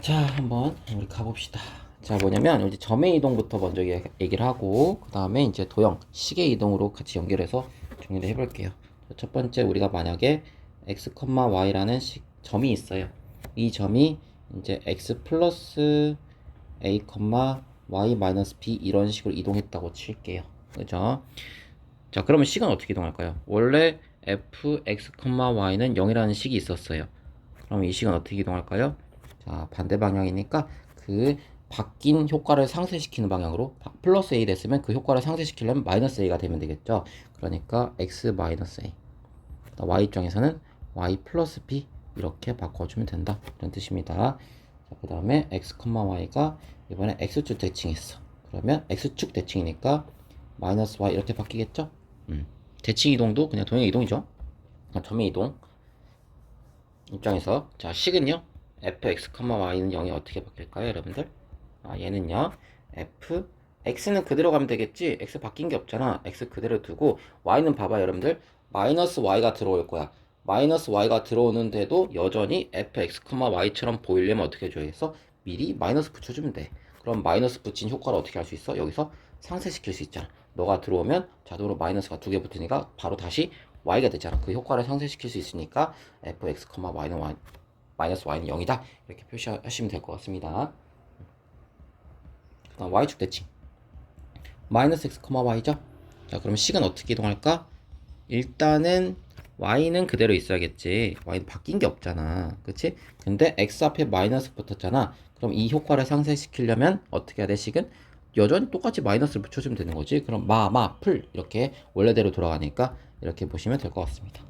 자, 한번 우리 가봅시다. 자, 뭐냐면 이제 점의 이동부터 먼저 얘기를 하고 그 다음에 이제 도형, 식의 이동으로 같이 연결해서 정리를 해볼게요. 첫 번째 우리가 만약에 x, y라는 점이 있어요. 이 점이 이제 x 플러스 a, y 마이너스 b 이런 식으로 이동했다고 칠게요. 그죠? 자, 그러면 식은 어떻게 이동할까요? 원래 f, x, y는 0이라는 식이 있었어요. 그럼 이 식은 어떻게 이동할까요? 자, 반대 방향이니까 그 바뀐 효과를 상쇄시키는 방향으로 플러스 a 됐으면 그 효과를 상쇄시키려면 마이너스 a가 되면 되겠죠. 그러니까 x 마이너스 a. y 입장에서는 y 플러스 b 이렇게 바꿔주면 된다. 이런 뜻입니다. 자, 그 다음에 x, y가 이번에 x축 대칭했어. 그러면 x축 대칭이니까 마이너스 y 이렇게 바뀌겠죠? 대칭 이동도 그냥 동행 이동이죠. 점의 이동 입장에서 자, 식은요. fx, y는 0이 어떻게 바뀔까요, 여러분들? 얘는요. x는 그대로 가면 되겠지. x 바뀐 게 없잖아. x 그대로 두고 y는 봐봐, 여러분들. 마이너스 y가 들어올 거야. 마이너스 y가 들어오는데도 여전히 fx, y처럼 보이려면 어떻게 해줘야겠어? 미리 마이너스 붙여주면 돼. 그럼 마이너스 붙인 효과를 어떻게 할 수 있어? 여기서 상쇄시킬 수 있잖아. 너가 들어오면 자동으로 마이너스가 2개 붙으니까 바로 다시 y가 되잖아. 그 효과를 상쇄시킬 수 있으니까 fx, y는 마이너스 y는 0이다. 이렇게 표시하시면 될 것 같습니다. 그다음 y축 대칭. 마이너스 x, y죠. 자, 그럼 식은 어떻게 이동할까? 일단은 y는 그대로 있어야겠지. y는 바뀐 게 없잖아. 그치? 근데 x 앞에 마이너스 붙었잖아. 그럼 이 효과를 상쇄시키려면 어떻게 해야 돼, 식은? 여전히 똑같이 마이너스를 붙여주면 되는 거지. 그럼 풀 이렇게 원래대로 돌아가니까 이렇게 보시면 될 것 같습니다.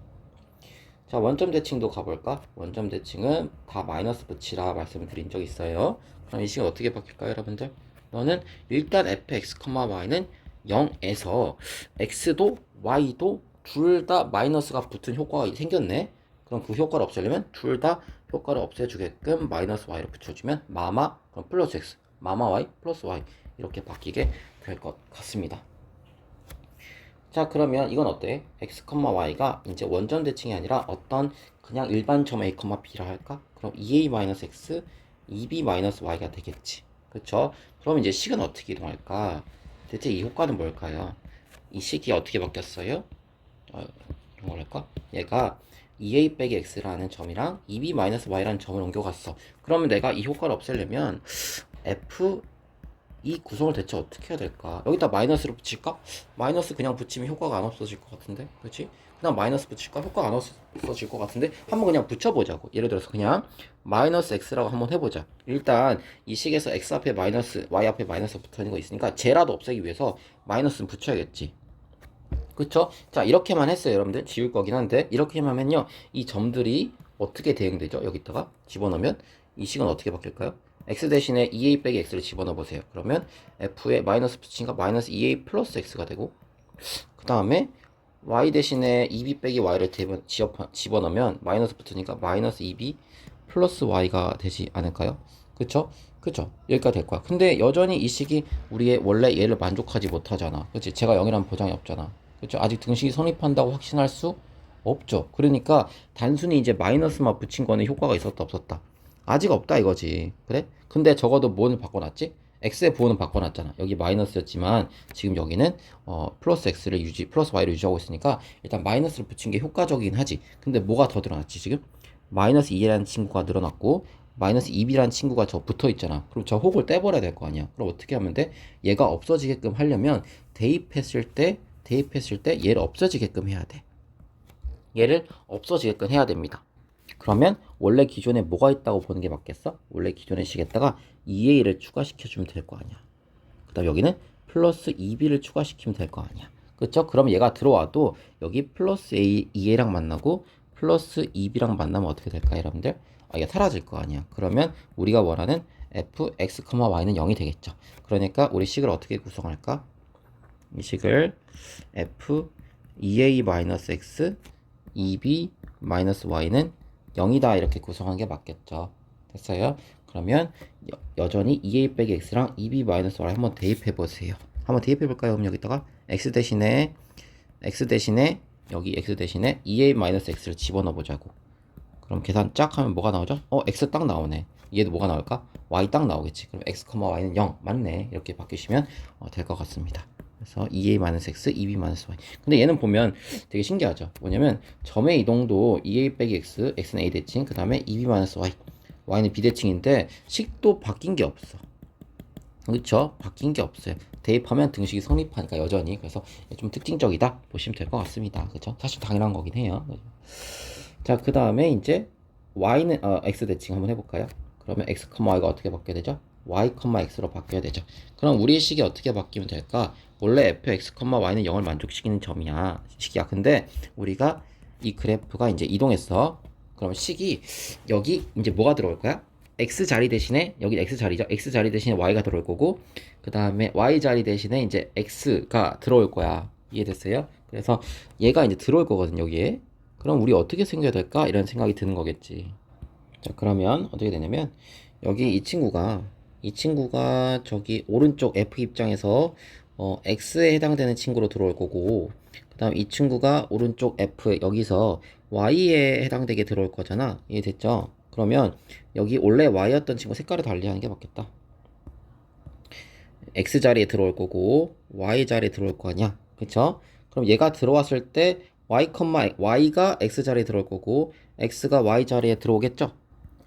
자, 원점 대칭도 가볼까? 원점 대칭은 다 마이너스 붙이라 말씀을 드린 적 있어요. 그럼 이 식은 어떻게 바뀔까요, 여러분들? 너는 일단 fx, y는 0에서 x도 y도 둘 다 마이너스가 붙은 효과가 생겼네. 그럼 그 효과를 없애려면 둘 다 효과를 없애주게끔 마이너스 y를 붙여주면 그럼 플러스 x, y 플러스 y 이렇게 바뀌게 될 것 같습니다. 자, 그러면 이건 어때? x, y가 이제 원점 대칭이 아니라 어떤 그냥 일반 점 a, b라 할까? 그럼 2a-x, 2b-y가 되겠지. 그쵸? 그럼 이제 식은 어떻게 이동할까? 대체 이 효과는 뭘까요? 이 식이 어떻게 바뀌었어요? 이런 걸 할까? 얘가 2a 빼기 x라는 점이랑 2b-y라는 점을 옮겨갔어. 그러면 내가 이 효과를 없애려면 f 이 구성을 대체 어떻게 해야 될까? 여기다 마이너스를 붙일까? 마이너스 그냥 붙이면 효과가 안 없어질 것 같은데, 그렇지? 그냥 마이너스 붙일까? 효과가 안 없어질 것 같은데 한번 그냥 붙여보자고. 예를 들어서 그냥 마이너스 x라고 한번 해보자. 일단 이 식에서 x 앞에 마이너스, y 앞에 마이너스 붙어있는 거 있으니까 쟤라도 없애기 위해서 마이너스는 붙여야겠지. 그쵸? 자, 이렇게만 했어요, 여러분들. 지울 거긴 한데 이렇게만 하면요, 이 점들이 어떻게 대응되죠? 여기다가 집어넣으면 이 식은 어떻게 바뀔까요? x 대신에 2a 빼기 x를 집어넣어 보세요. 그러면 f에 마이너스 붙이니까 마이너스 2a 플러스 x가 되고, 그 다음에 y 대신에 2b 빼기 y를 집어넣으면 마이너스 붙으니까 마이너스 2b 플러스 y가 되지 않을까요? 그쵸? 그쵸? 여기까지 될 거야. 근데 여전히 이 식이 우리의 원래 얘를 만족하지 못하잖아. 그치? 제가 0이라는 보장이 없잖아. 그쵸? 아직 등식이 성립한다고 확신할 수 없죠. 그러니까 단순히 이제 마이너스만 붙인 거는 효과가 있었다 없었다, 아직 없다 이거지. 그래? 근데 적어도 뭐는 바꿔놨지? x의 부호는 바꿔놨잖아. 여기 마이너스였지만 지금 여기는 플러스 y를 유지하고 있으니까 일단 마이너스를 붙인 게 효과적이긴 하지. 근데 뭐가 더 늘어났지 지금? 마이너스 2라는 친구가 늘어났고 마이너스 2b라는 친구가 저 붙어 있잖아. 그럼 저 혹을 떼버려야 될 거 아니야. 그럼 어떻게 하면 돼? 얘가 없어지게끔 하려면 대입했을 때 얘를 없어지게끔 해야 돼. 얘를 없어지게끔 해야 됩니다. 그러면 원래 기존에 뭐가 있다고 보는 게 맞겠어? 원래 기존의 식에다가 2a를 추가시켜주면 될 거 아니야. 그 다음 여기는 플러스 2b를 추가시키면 될 거 아니야. 그쵸? 그럼 얘가 들어와도 여기 플러스 2a랑 만나고 플러스 2b랑 만나면 어떻게 될까, 여러분들? 얘가 사라질 거 아니야. 그러면 우리가 원하는 fx, y는 0이 되겠죠. 그러니까 우리 식을 어떻게 구성할까? 이 식을 f 2a-x, 2b-y는 0이다 이렇게 구성한 게 맞겠죠. 됐어요? 그러면 여전히 2a 빼기 x랑 2b-y를 한번 대입해 보세요. 한번 대입해 볼까요? 그럼 여기다가 x 대신에 여기 x 대신에 2a-x를 집어넣어 보자고. 그럼 계산 쫙 하면 뭐가 나오죠? x 딱 나오네. 얘도 뭐가 나올까? y 딱 나오겠지. 그럼 x, y는 0 맞네. 이렇게 바뀌시면 될 것 같습니다. 그래서 2a-x, 2b-y. 근데 얘는 보면 되게 신기하죠. 뭐냐면 점의 이동도 2a 빼기 x, x는 a 대칭, 그 다음에 2b-y, y는 b 대칭인데 식도 바뀐 게 없어. 그렇죠? 바뀐 게 없어요. 대입하면 등식이 성립하니까 여전히. 그래서 좀 특징적이다 보시면 될 것 같습니다. 그렇죠? 사실 당연한 거긴 해요. 자, 그 다음에 이제 y는 x 대칭 한번 해볼까요? 그러면 x, y가 어떻게 바뀌어야 되죠? y, x로 바뀌어야 되죠. 그럼 우리의 식이 어떻게 바뀌면 될까? 원래 fx, y는 0을 만족시키는 식이야. 근데 우리가 이 그래프가 이제 이동했어. 그럼 식이 여기 이제 뭐가 들어올 거야? x 자리 대신에 여기 x 자리죠. x 자리 대신에 y가 들어올 거고, 그 다음에 y 자리 대신에 이제 x가 들어올 거야. 이해됐어요? 그래서 얘가 이제 들어올 거거든 여기에. 그럼 우리 어떻게 생겨야 될까? 이런 생각이 드는 거겠지. 자, 그러면 어떻게 되냐면 여기 이 친구가 저기 오른쪽 f 입장에서 x에 해당되는 친구로 들어올 거고, 그 다음 이 친구가 오른쪽 f 여기서 y에 해당되게 들어올 거잖아. 이해됐죠? 그러면 여기 원래 y였던 친구 색깔을 달리 하는 게 맞겠다. x 자리에 들어올 거고 y 자리에 들어올 거 아니야. 그쵸? 그럼 얘가 들어왔을 때 y가 x 자리에 들어올 거고 x가 y 자리에 들어오겠죠.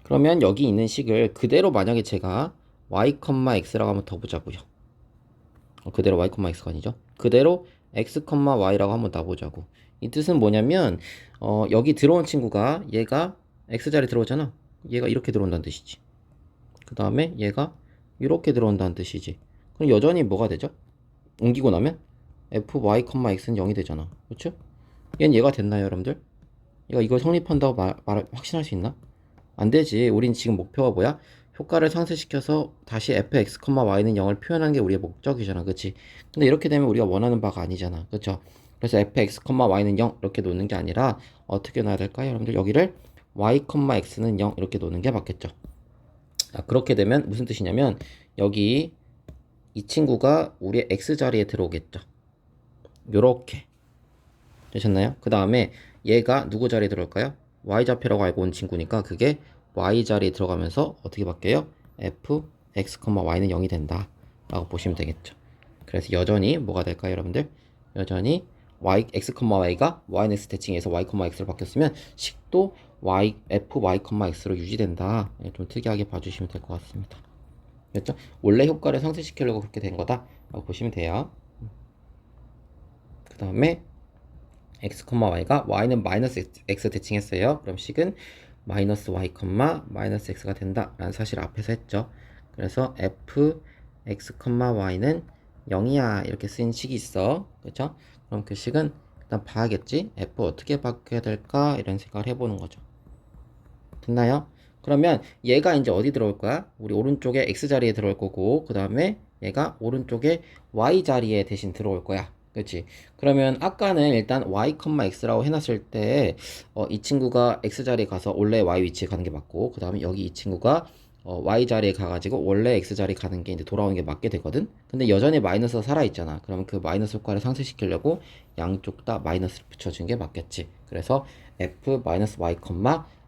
그러면 여기 있는 식을 그대로 만약에 제가 y,x라고 한번 더 보자고요. 그대로 y,x가 아니죠. 그대로 x, y라고 한번 놔보자고. 이 뜻은 뭐냐면 여기 들어온 친구가 얘가 x 자리 들어오잖아. 얘가 이렇게 들어온다는 뜻이지. 그 다음에 얘가 이렇게 들어온다는 뜻이지. 그럼 여전히 뭐가 되죠? 옮기고 나면 fy, x는 0이 되잖아. 그렇죠? 얘는 얘가 됐나요, 여러분들? 얘가 이걸 성립한다고 확신할 수 있나? 안 되지. 우린 지금 목표가 뭐야? 효과를 상쇄시켜서 다시 fx, y는 0을 표현하는 게 우리의 목적이잖아. 그치? 근데 이렇게 되면 우리가 원하는 바가 아니잖아. 그쵸? 그래서 fx, y는 0 이렇게 놓는 게 아니라 어떻게 놔야 될까요? 여러분들 여기를 y, x는 0 이렇게 놓는 게 맞겠죠. 그렇게 되면 무슨 뜻이냐면 여기 이 친구가 우리의 x 자리에 들어오겠죠. 요렇게 되셨나요? 그 다음에 얘가 누구 자리에 들어올까요? y 좌표라고 알고 온 친구니까 그게 y 자리에 들어가면서 어떻게 바뀌어요? f, x, y는 0이 된다 라고 보시면 되겠죠. 그래서 여전히 뭐가 될까요, 여러분들? 여전히 x, y가 y-x 대칭해서 y, x로 바뀌었으면 식도 f, y, x로 유지된다. 좀 특이하게 봐주시면 될 것 같습니다. 그렇죠? 원래 효과를 상쇄시키려고 그렇게 된 거다 라고 보시면 돼요. 그 다음에 x, y가 y는 마이너스 x 대칭했어요. 그럼 식은 마이너스 y, 마이너스 x가 된다 라는 사실을 앞에서 했죠. 그래서 f, x, y는 0이야 이렇게 쓰인 식이 있어. 그렇죠? 그럼 그 식은 일단 봐야겠지. f 어떻게 바뀌어야 될까 이런 생각을 해보는 거죠. 됐나요? 그러면 얘가 이제 어디 들어올 거야? 우리 오른쪽에 x 자리에 들어올 거고 그 다음에 얘가 오른쪽에 y 자리에 대신 들어올 거야. 그렇지? 그러면 아까는 일단 y, x라고 해놨을 때 이 친구가 x 자리에 가서 원래 y 위치에 가는 게 맞고 그 다음에 여기 이 친구가 y 자리에 가가지고 원래 x 자리에 가는 게 이제 돌아오는 게 맞게 되거든. 근데 여전히 마이너스가 살아있잖아. 그러면 그 마이너스 효과를 상쇄시키려고 양쪽 다 마이너스를 붙여준 게 맞겠지. 그래서 f 마이너스 y,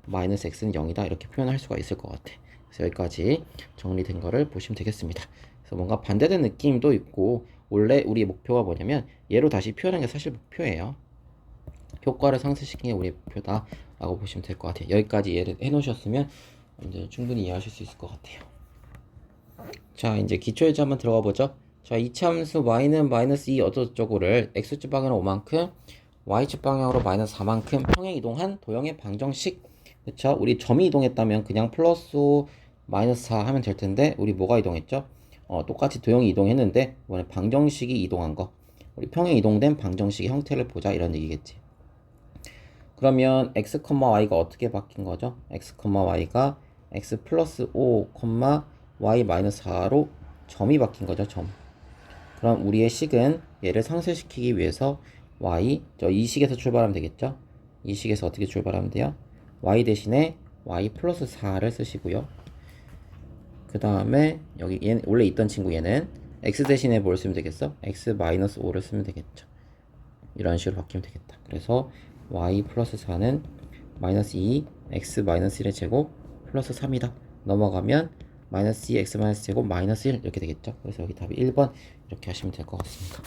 마이너스 x는 0이다 이렇게 표현할 수가 있을 것 같아. 그래서 여기까지 정리된 거를 보시면 되겠습니다. 그래서 뭔가 반대된 느낌도 있고 원래 우리의 목표가 뭐냐면 얘로 다시 표현하는 게 사실 목표예요. 효과를 상쇄시키는 게 우리의 목표다 라고 보시면 될 것 같아요. 여기까지 이해를 해놓으셨으면 이제 충분히 이해하실 수 있을 것 같아요. 자, 이제 기초예제 한번 들어가 보죠. 자, 이차함수 y는 마이너스 2 어쩌고저쩌고를 x축 방향으로 5만큼 y축 방향으로 마이너스 4만큼 평행 이동한 도형의 방정식. 그쵸? 우리 점이 이동했다면 그냥 플러스 5 마이너스 4 하면 될 텐데 우리 뭐가 이동했죠? 똑같이 도형이 이동했는데 이번에 방정식이 이동한 거. 우리 평행 이동된 방정식의 형태를 보자 이런 얘기겠지. 그러면 x, y가 어떻게 바뀐 거죠? x, y가 x 플러스 5, y 마이너스 4로 점이 바뀐 거죠, 점. 그럼 우리의 식은 얘를 상쇄시키기 위해서 이 식에서 출발하면 되겠죠? 이 식에서 어떻게 출발하면 돼요? y 대신에 y 플러스 4를 쓰시고요. 그 다음에 여기 얘는 원래 있던 친구 얘는 x 대신에 뭘 쓰면 되겠어? x 마이너스 5를 쓰면 되겠죠. 이런 식으로 바뀌면 되겠다. 그래서 y 플러스 4는 마이너스 2 x 마이너스 1의 제곱 플러스 3이다. 넘어가면 마이너스 2 x 마이너스 제곱 마이너스 1 이렇게 되겠죠. 그래서 여기 답이 1번 이렇게 하시면 될 것 같습니다.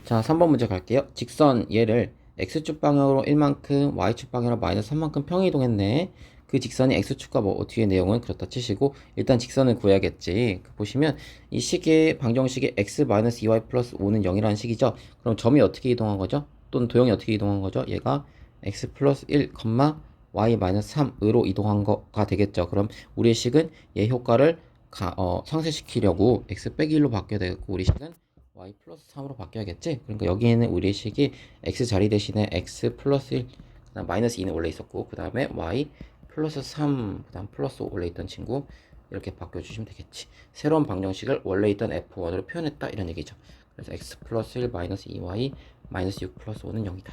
자, 3번 문제 갈게요. 직선 얘를 x축 방향으로 1만큼 y축 방향으로 마이너스 3만큼 평이동했네. 그 직선이 x축과 뭐 뒤에 내용은 그렇다 치시고 일단 직선을 구해야겠지. 보시면 이 식의 방정식의 x 마이너스 2y 플러스 5는 0이라는 식이죠. 그럼 점이 어떻게 이동한 거죠? 또는 도형이 어떻게 이동한 거죠? 얘가 x 플러스 1, y 마이너스 3으로 이동한 거가 되겠죠. 그럼 우리의 식은 얘 효과를 상쇄시키려고 x 빼기 1로 바뀌어야 되고 우리 식은 y 플러스 3으로 바뀌어야겠지? 그러니까 여기에는 우리의 식이 x 자리 대신에 x 플러스 1, 그 다음 마이너스 2는 원래 있었고 그 다음에 y 플러스 3, 그 다음 플러스 5 원래 있던 친구 이렇게 바꿔주시면 되겠지. 새로운 방정식을 원래 있던 f1으로 표현했다 이런 얘기죠. 그래서 x 플러스 1 마이너스 2y 마이너스 6 플러스 5는 0이다.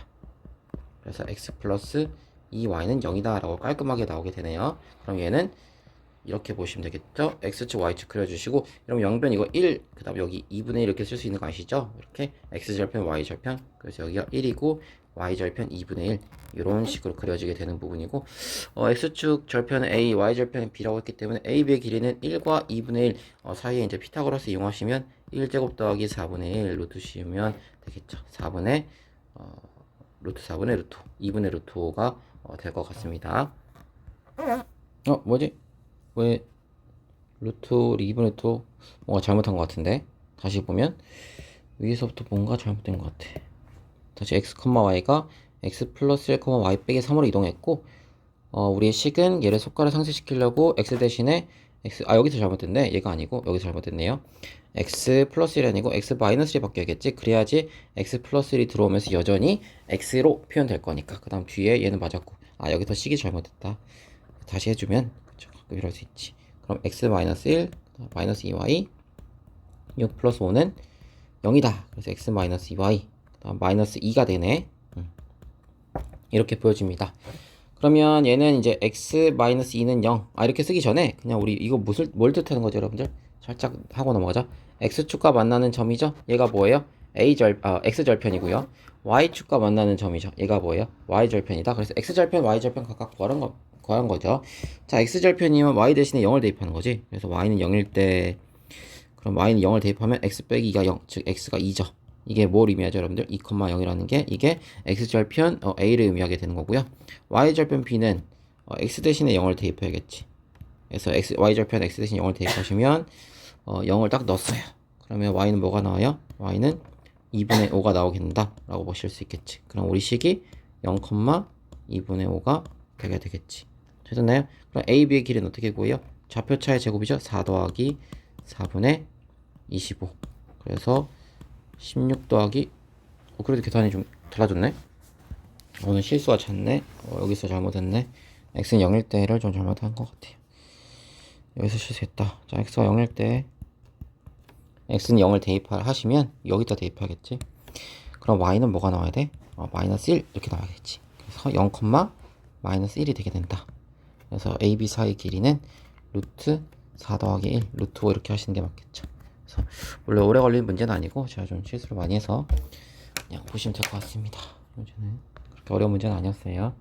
그래서 x 플러스 2y는 0이다 라고 깔끔하게 나오게 되네요. 그럼 얘는 이렇게 보시면 되겠죠. x축 y축 그려주시고 그럼 영변 이거 1, 그 다음 여기 2분의 1 이렇게 쓸 수 있는 거 아시죠? 이렇게 x절편 y절편, 그래서 여기가 1이고 y절편 2분의 1 이런 식으로 그려지게 되는 부분이고 x축 절편은 a, y절편은 b라고 했기 때문에 a, b의 길이는 1과 2분의 1 사이에 이제 피타고라스 이용하시면 1제곱 더하기 4분의 1 루트 씌우면 되겠죠. 4분의 루트 4분의 루트 2분의 루트 5가 될 것 같습니다. 뭐지? 왜 루트 2분의 루트 5 뭔가 잘못한 것 같은데 다시 보면 위에서부터 뭔가 잘못된 것 같아. 다시 x, y가 x 플러스 1, y 빼기 3으로 이동했고 우리의 식은 얘를 속가를 상쇄시키려고 x 대신에 여기서 잘못됐네. 얘가 아니고 여기서 잘못됐네요. x 플러스 1이 아니고 x 마이너스 1이 바뀌어야겠지. 그래야지 x 플러스 1이 들어오면서 여전히 x로 표현될 거니까. 그 다음 뒤에 얘는 맞았고 여기서 식이 잘못됐다. 다시 해주면 그쵸, 가끔 이럴 수 있지. 그럼 x 마이너스 1 마이너스 2y 6 플러스 5는 0이다. 그래서 x 마이너스 2y 그다음 마이너스 2가 되네. 이렇게 보여집니다. 그러면 얘는 이제 x 마이너스 2는 0. 이렇게 쓰기 전에 그냥 우리 이거 뭘 뜻하는 거죠, 여러분들? 살짝 하고 넘어가자. x축과 만나는 점이죠. 얘가 뭐예요? x절편이고요. y축과 만나는 점이죠. 얘가 뭐예요? y절편이다. 그래서 x절편, y절편 각각 구한 거죠. 자, x절편이면 y 대신에 0을 대입하는 거지. 그래서 y는 0일 때 그럼 y는 0을 대입하면 x 빼기 2가 0, 즉 x가 2죠. 이게 뭘 의미하죠, 여러분들? 2,0이라는 게 이게 x절편 a를 의미하게 되는 거고요. y절편 b는 x 대신에 0을 대입해야겠지. 그래서 y절편 x 대신 0을 대입하시면 0을 딱 넣었어요. 그러면 y는 뭐가 나와요? y는 2분의 5가 나오게 된다 라고 보실 수 있겠지. 그럼 우리 식이 0,2분의 5가 되게 되겠지. 되셨나요? 그럼 a, b의 길이는 어떻게 구해요? 좌표차의 제곱이죠. 4 더하기 4분의 25. 그래서 16 더하기 그래도 계산이 좀 달라졌네. 오늘 실수가 잦네. 여기서 잘못했네. x는 0일 때를 좀 잘못한 것 같아요. 여기서 실수했다. 자, x가 0일 때 x는 0을 대입하시면 여기다 대입하겠지. 그럼 y는 뭐가 나와야 돼? 마이너스 1 이렇게 나와야겠지. 그래서 0, 마이너스 1이 되게 된다. 그래서 a, b 사이 길이는 루트 4 더하기 1 루트 5 이렇게 하시는 게 맞겠죠. 그래서 원래 오래 걸리는 문제는 아니고 제가 좀 실수를 많이 해서 그냥 보시면 될 것 같습니다. 문제는 그렇게 어려운 문제는 아니었어요.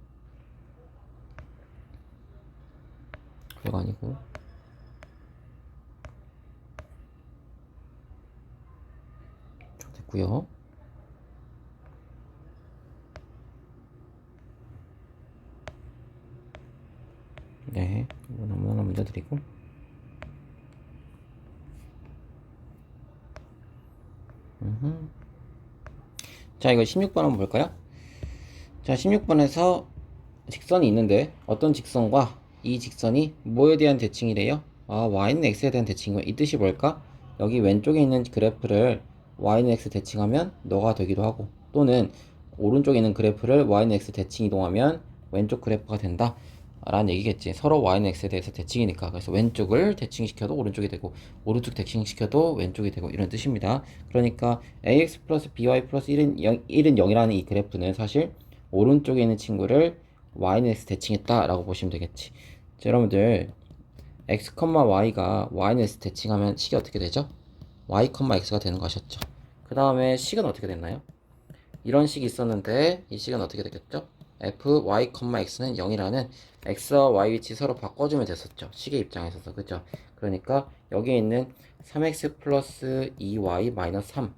그래가 아니고 좀 됐고요. 네, 너무나 문제 드리고 자, 이거 16번 한번 볼까요? 자, 16번에서 직선이 있는데 어떤 직선과 이 직선이 뭐에 대한 대칭이래요? y는 x에 대한 대칭이고 이 뜻이 뭘까? 여기 왼쪽에 있는 그래프를 y는 x 대칭하면 너가 되기도 하고 또는 오른쪽에 있는 그래프를 y는 x 대칭 이동하면 왼쪽 그래프가 된다 라는 얘기겠지. 서로 y는 x에 대해서 대칭이니까. 그래서 왼쪽을 대칭시켜도 오른쪽이 되고 오른쪽 대칭시켜도 왼쪽이 되고 이런 뜻입니다. 그러니까 ax 플러스 by 플러스 1은 0이라는 이 그래프는 사실 오른쪽에 있는 친구를 y는 x 대칭했다 라고 보시면 되겠지. 자, 여러분들 x, y가 y는 x 대칭하면 식이 어떻게 되죠? y, x가 되는 거 아셨죠? 그 다음에 식은 어떻게 됐나요? 이런 식이 있었는데 이 식은 어떻게 되겠죠? f, y, x는 0이라는 x와 y 위치 서로 바꿔주면 됐었죠. 식의 입장에서. 그죠? 그러니까 여기에 있는 3x 플러스 2y 마이너스 3은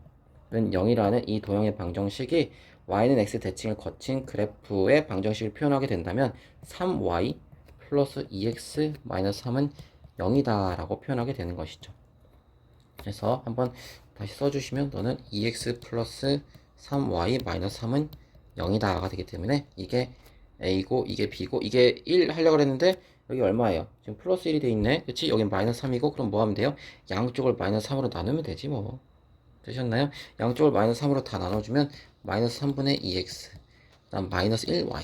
0이라는 이 도형의 방정식이 y는 x 대칭을 거친 그래프의 방정식을 표현하게 된다면 3y 플러스 2x 마이너스 3은 0이다 라고 표현하게 되는 것이죠. 그래서 한번 다시 써주시면 너는 2x 플러스 3y 마이너스 3은 0이다가 되기 때문에 이게 a고 이게 b고 이게 1 하려고 했는데 여기 얼마예요? 지금 플러스 1이 돼 있네. 그치? 여긴 마이너스 3이고 그럼 뭐 하면 돼요? 양쪽을 마이너스 3으로 나누면 되지 뭐. 되셨나요? 양쪽을 마이너스 3으로 다 나눠주면 마이너스 3분의 2x 그 다음 마이너스 1y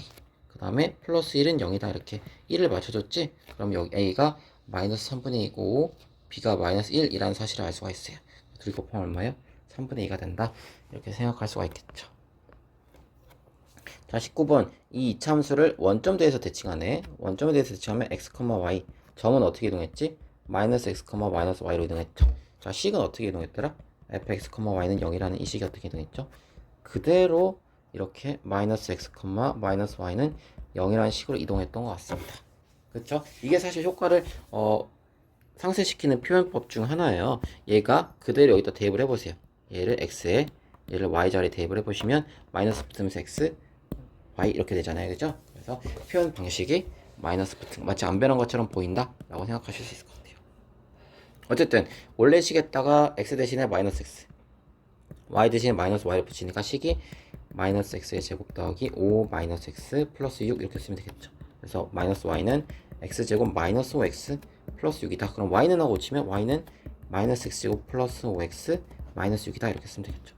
그 다음에 플러스 1은 0이다 이렇게 1을 맞춰줬지? 그럼 여기 a가 마이너스 3분의 2고 b가 마이너스 1이라는 사실을 알 수가 있어요. 둘이 곱하면 얼마예요? 3분의 2가 된다 이렇게 생각할 수가 있겠죠. 자, 19번 이 이차함수를 원점대에서 대칭하네. 원점에 대해서 대칭하면 x, y 점은 어떻게 이동했지? 마이너스 x, 마이너스 y로 이동했죠. 자, 식은 어떻게 이동했더라? fx, y는 0이라는 이 식이 어떻게 이동했죠? 그대로 이렇게 마이너스 x, 마이너스 y는 0이라는 식으로 이동했던 것 같습니다. 그렇죠? 이게 사실 효과를 상쇄시키는 표현법 중 하나예요. 얘가 그대로 여기다 대입을 해보세요. 얘를 x에 얘를 y 자리에 대입을 해보시면 마이너스 붙으면서 x, y 이렇게 되잖아요. 그죠? 그래서 표현 방식이 마이너스 붙은 거 마치 안 변한 것처럼 보인다 라고 생각하실 수 있을 것 같아요. 어쨌든 원래 식에다가 x 대신에 마이너스 x, y 대신에 마이너스 y를 붙이니까 식이 마이너스 x의 제곱 더하기 5 마이너스 x 플러스 6 이렇게 쓰면 되겠죠. 그래서 마이너스 y는 x제곱 마이너스 5x 플러스 6이다. 그럼 y는 하고 고치면 y는 마이너스 x제곱 플러스 5x 마이너스 6이다. 이렇게 쓰면 되겠죠.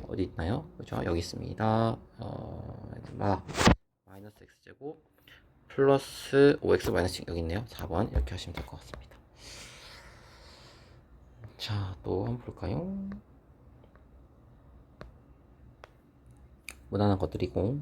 어디 있나요? 그죠? 여기 있습니다. 마이너스 x제곱 플러스 5x 마이너스 6 여기 있네요. 4번 이렇게 하시면 될 것 같습니다. 자, 또 한번 볼까요? 무난한 것들이고.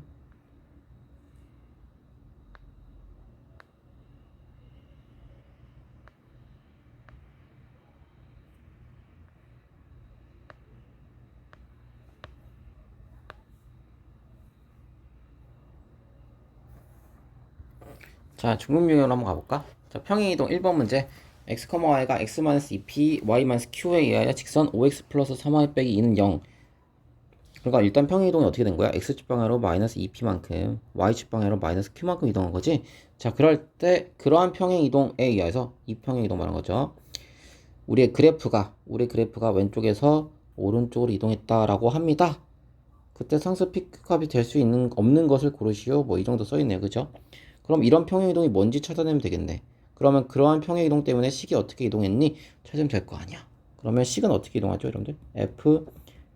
자, 중급유형으로 한번 가볼까? 자, 평행이동 1번 문제. x, y가 x-2p, y-q에 의하여 직선 5x 플러스 3y 빼기 2는 0. 그러니까 일단 평행이동이 어떻게 된 거야? x축 방향으로 마이너스 2p만큼, y축 방향으로 마이너스 q만큼 이동한 거지? 자, 그럴 때 그러한 평행이동에 의해서 이 평행이동 말하는 거죠. 우리의 그래프가 왼쪽에서 오른쪽으로 이동했다라고 합니다. 그때 상수 피크값이 될 수 있는 없는 것을 고르시오. 뭐 이 정도 써있네요. 그죠? 그럼 이런 평행이동이 뭔지 찾아내면 되겠네. 그러면 그러한 평행이동 때문에 식이 어떻게 이동했니? 찾으면 될 거 아니야. 그러면 식은 어떻게 이동하죠, 여러분들? f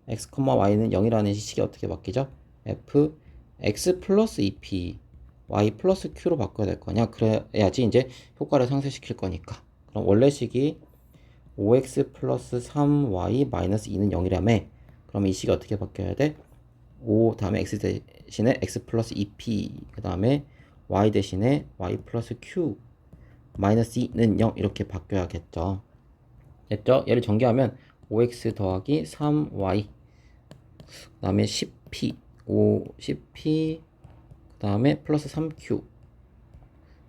x, y는 0이라는 식이 어떻게 바뀌죠? f x 플러스 2p y 플러스 q로 바꿔야 될 거냐? 그래야지 이제 효과를 상쇄시킬 거니까. 그럼 원래 식이 5x 플러스 3y 마이너스 2는 0이라며. 그럼 이 식이 어떻게 바뀌어야 돼? 5 다음에 x 대신에 x 플러스 2p 그 다음에 y 대신에 y 플러스 q 마이너스 2는 0 이렇게 바뀌어야겠죠. 됐죠? 얘를 전개하면 5x 더하기 3y 그 다음에 10p 10p 그 다음에 플러스 3q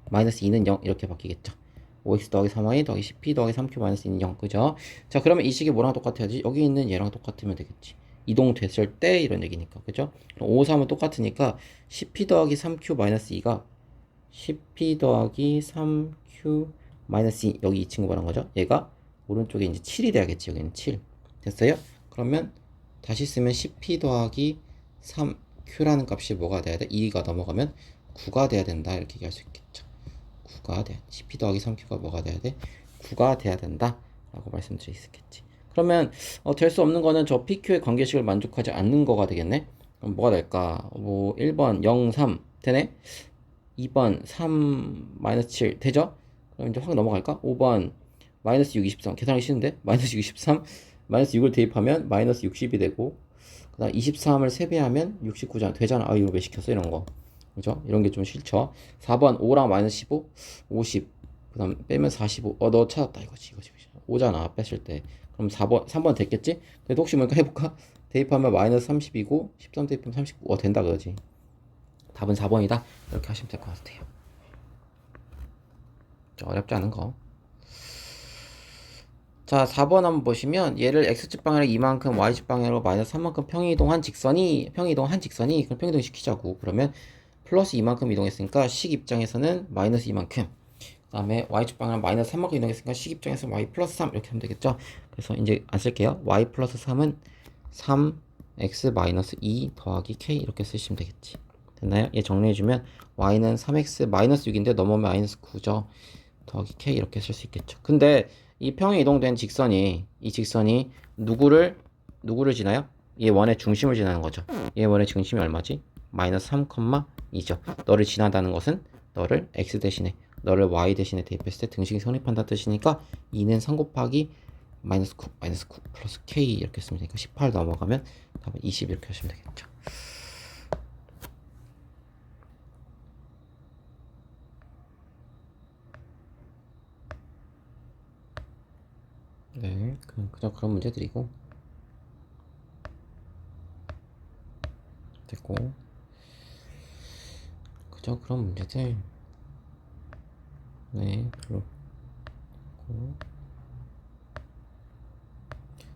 마이너스 2는 0 이렇게 바뀌겠죠. 5x 더하기 3y 더하기 10p 더하기 3q 마이너스 2는 0 그죠? 자, 그러면 이 식이 뭐랑 똑같아야지? 여기 있는 얘랑 똑같으면 되겠지. 이동됐을 때 이런 얘기니까 그죠? 5, 3은 똑같으니까 10p 더하기 3q 마이너스 2가 10p 더하기 3q 마이너스 2 여기 이 친구 말한 거죠? 얘가 오른쪽에 이제 7이 돼야겠지. 여기는 7 됐어요? 그러면 다시 쓰면 10p 더하기 3q라는 값이 뭐가 돼야 돼? 2가 넘어가면 9가 돼야 된다 이렇게 얘기할 수 있겠죠. 9가 돼. 10p 더하기 3q가 뭐가 돼야 돼? 9가 돼야 된다 라고 말씀드릴 수 있겠지. 그러면 될 수 없는 거는 저 PQ의 관계식을 만족하지 않는 거가 되겠네. 그럼 뭐가 될까? 뭐 1번 0, 3 되네. 2번 3 마이너스 7 되죠? 그럼 이제 확 넘어갈까? 5번 마이너스 6, 23 계산하기 쉬운데? 마이너스 6, 23 마이너스 6을 대입하면 마이너스 60이 되고 그 다음 23을 3배하면 69잖아 되잖아. 아 이거 왜 시켰어 이런 거 그죠? 이런 게 좀 싫죠. 4번 5랑 마이너스 15 50 그 다음 빼면 45 너 찾았다 이거지 5잖아 뺐을 때. 그럼 3번 됐겠지? 그래도 혹시 모르니까 해볼까? 대입하면 마이너스 30이고 13 대입하면 39 된다 그러지. 답은 4번이다 이렇게 하시면 될 것 같아요. 어렵지 않은 거. 자, 4번 한번 보시면 얘를 x축 방향으로 이만큼 y축 방향으로 마이너스 3만큼 평이동한 직선이 그럼 평이동 시키자고. 그러면 플러스 이만큼 이동했으니까 식 입장에서는 마이너스 이만큼 그 다음에 y축 방향으로 마이너스 3만큼 이동했으니까 식 입장에서 y 플러스 3 이렇게 하면 되겠죠. 그래서 이제 안 쓸게요. y 플러스 3은 3x 마이너스 2 더하기 k 이렇게 쓰시면 되겠지. 됐나요? 얘 정리해주면 y는 3x 마이너스 6인데 넘어오면 마이너스 9죠. 더하기 k 이렇게 쓸 수 있겠죠. 근데 이 평행 이동된 이 직선이 누구를 지나요? 얘 원의 중심을 지나는 거죠. 얘 원의 중심이 얼마지? 마이너스 3,2죠. 너를 지나다는 것은 너를 x 대신에 너를 y 대신에 대입했을 때 등식이 성립한다는 뜻이니까 2는 3 곱하기 마이너스 9 플러스 k 이렇게 쓰면 되니까 18 넘어가면 답은 20 이렇게 하시면 되겠죠. 네, 그냥 그런 문제들이고 됐고 그저 그런 문제들 네 별로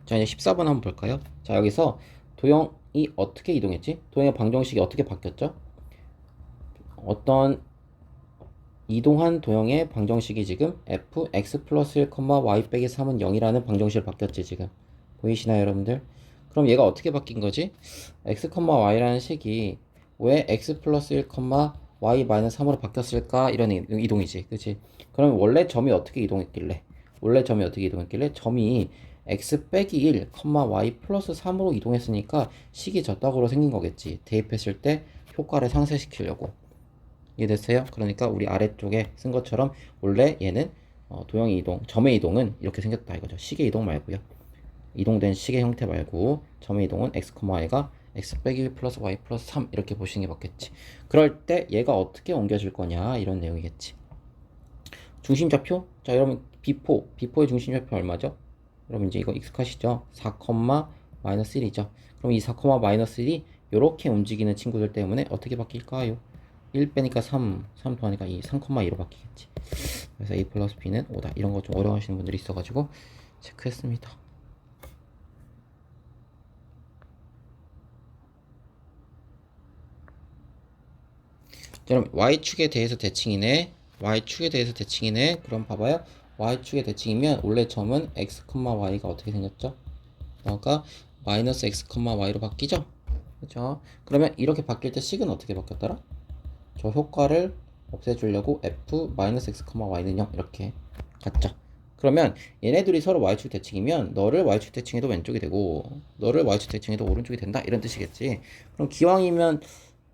자, 이제 14번 한번 볼까요? 자, 여기서 도형이 어떻게 이동했지? 도형의 방정식이 어떻게 바뀌었죠? 어떤 이동한 도형의 방정식이 지금 fx 플러스 1, y 빼기 3은 0이라는 방정식으로 바뀌었지 지금. 보이시나요 여러분들? 그럼 얘가 어떻게 바뀐 거지? x, y라는 식이 왜 x 플러스 1, y 마이너스 3으로 바뀌었을까? 이런 이동이지. 그치? 그럼 원래 점이 어떻게 이동했길래? 점이 x 빼기 1, y 플러스 3으로 이동했으니까 식이 저따구로 생긴 거겠지. 대입했을 때 효과를 상쇄시키려고. 이해됐어요? 그러니까 우리 아래쪽에 쓴 것처럼 원래 얘는 도형의 이동, 점의 이동은 이렇게 생겼다 이거죠. 식의 이동 말고요. 이동된 식의 형태 말고 점의 이동은 x, y가 x 빼기 1 플러스 y 플러스 3 이렇게 보시는 게 맞겠지. 그럴 때 얘가 어떻게 옮겨질 거냐 이런 내용이겠지. 중심좌표? 자 여러분 비포의 중심좌표 얼마죠? 여러분 이제 이거 익숙하시죠? 4, 마이너스 1이죠. 그럼 이 4, 마이너스 1이 이렇게 움직이는 친구들 때문에 어떻게 바뀔까요? 1 빼니까 3 더하니까 2, 3,2로 바뀌겠지. 그래서 a 플러스 b는 5다. 이런 거 좀 어려워하시는 분들이 있어가지고 체크했습니다. 그럼 y축에 대해서 대칭이네. 그럼 봐봐요. y축의 대칭이면 원래 점은 x, y가 어떻게 생겼죠? 그러니까 마이너스 x, y로 바뀌죠? 그죠? 그러면 이렇게 바뀔 때 식은 어떻게 바뀌었더라? 저 효과를 없애주려고 f-x, y는 0 이렇게 갔죠. 그러면 얘네들이 서로 y축 대칭이면 너를 y축 대칭해도 왼쪽이 되고 너를 y축 대칭해도 오른쪽이 된다 이런 뜻이겠지. 그럼 기왕이면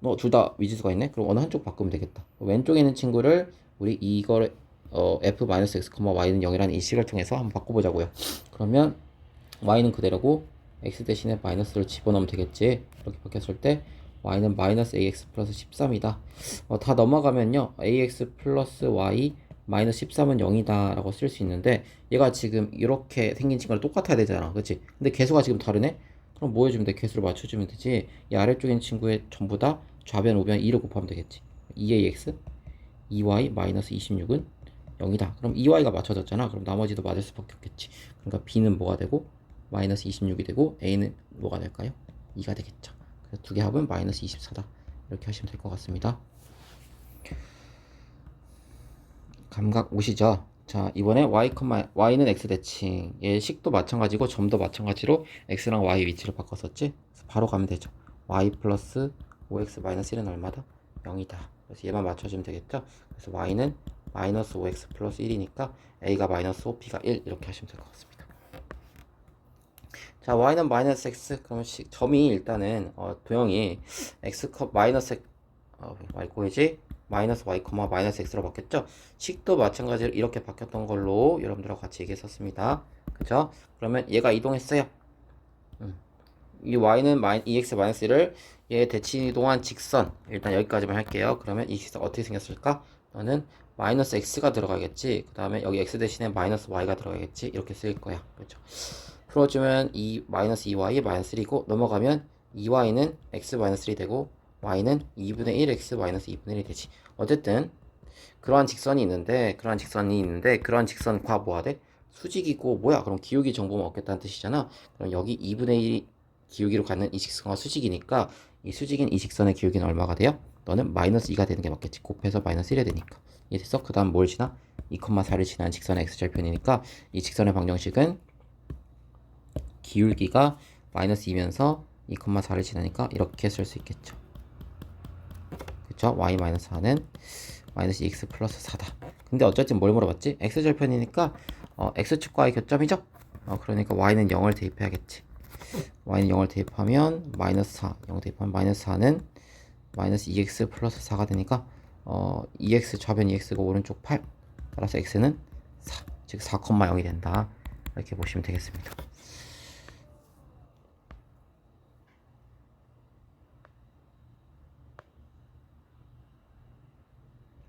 너 둘 다 미지수가 있네? 그럼 어느 한쪽 바꾸면 되겠다. 왼쪽에 있는 친구를 우리 이거를 f-x, y는 0이라는 이 식을 통해서 한번 바꿔보자고요. 그러면 y는 그대로고 x 대신에 마이너스를 집어넣으면 되겠지. 이렇게 바뀌었을 때 y는 마이너스 ax 플러스 13이다. 다 넘어가면요 ax 플러스 y 마이너스 13은 0이다 라고 쓸 수 있는데 얘가 지금 이렇게 생긴 친구랑 똑같아야 되잖아, 그치? 근데 개수가 지금 다르네? 그럼 뭐 해주면 돼? 개수를 맞춰주면 되지. 이 아래쪽에 있는 친구의 전부 다 좌변 우변 2를 곱하면 되겠지. 2ax 2y 마이너스 26은 0이다. 그럼 2y가 맞춰졌잖아. 그럼 나머지도 맞을 수밖에 없겠지. 그러니까 b는 뭐가 되고 마이너스 26이 되고 a는 뭐가 될까요? 2가 되겠죠. 그래서 두 개 합은 마이너스 24다. 이렇게 하시면 될 것 같습니다. 감각 오시죠? 자, 이번에 y는 x 대칭. 얘 식도 마찬가지고 점도 마찬가지로 x랑 y 위치를 바꿨었지? 그래서 바로 가면 되죠. y 플러스 5x 마이너스 1은 얼마다? 0이다. 그래서 얘만 맞춰주면 되겠죠? 그래서 y는 마이너스 5x 플러스 1이니까 a가 마이너스 5, b가 1 이렇게 하시면 될 것 같습니다. 자, y는 마이너스 x. 그러면 점이 일단은 도형이 x 마이너스 y꼴이지 마이너스 y, 마이너스 x로 바뀌었죠. 식도 마찬가지로 이렇게 바뀌었던 걸로 여러분들하고 같이 얘기했었습니다. 그죠? 그러면 얘가 이동했어요. 이 y는 ex 마이너스 1을 얘 대칭 이동한 직선 일단 여기까지만 할게요. 그러면 이 직선 어떻게 생겼을까? 너는 마이너스 x가 들어가겠지. 그 다음에 여기 x 대신에 마이너스 y가 들어가겠지. 이렇게 쓸 거야. 그렇죠? 풀어주면 이 마이너스 2y 마이너스 1이고 넘어가면 2y는 x 마이너스 1이 되고 y는 2분의 1 x 마이너스 2분의 1이 되지. 어쨌든 그러한 직선이 있는데 그러한 직선과 뭐가 돼? 수직이고 뭐야? 그럼 기울기 정보만 얻겠다는 뜻이잖아. 그럼 여기 2분의 1 기울기로 갖는 이 직선과 수직이니까 이 수직인 이 직선의 기울기는 얼마가 돼요? 너는 마이너스 2가 되는 게 맞겠지. 곱해서 마이너스 1이 되니까. 이래서 그 다음 뭘 지나? 2,4를 지난 직선의 x절편이니까 이 직선의 방정식은 기울기가 마이너스 2면서 2,4를 지나니까 이렇게 쓸 수 있겠죠. 그쵸? y 마이너스 4는 마이너스 2x 플러스 4다. 근데 어쨌든 뭘 물어봤지? x절편이니까 x축과의 교점이죠? 그러니까 y는 0을 대입해야겠지. y는 0을 대입하면 마이너스 4, 0 대입하면 마이너스 4는 마이너스 2x 플러스 4가 되니까 2x 좌변 2x가 오른쪽 8 따라서 x는 4, 즉 4,0이 된다. 이렇게 보시면 되겠습니다.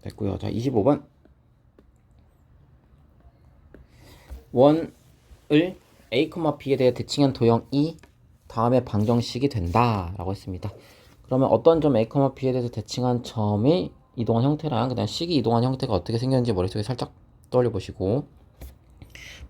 됐고요. 자, 25번 원을 a, b에 대해 대칭한 도형 E 다음에 방정식이 된다 라고 했습니다. 그러면 어떤 점 a, b에 대해서 대칭한 점이 이동한 형태랑 그다음 식이 이동한 형태가 어떻게 생겼는지 머릿속에 살짝 떠올려 보시고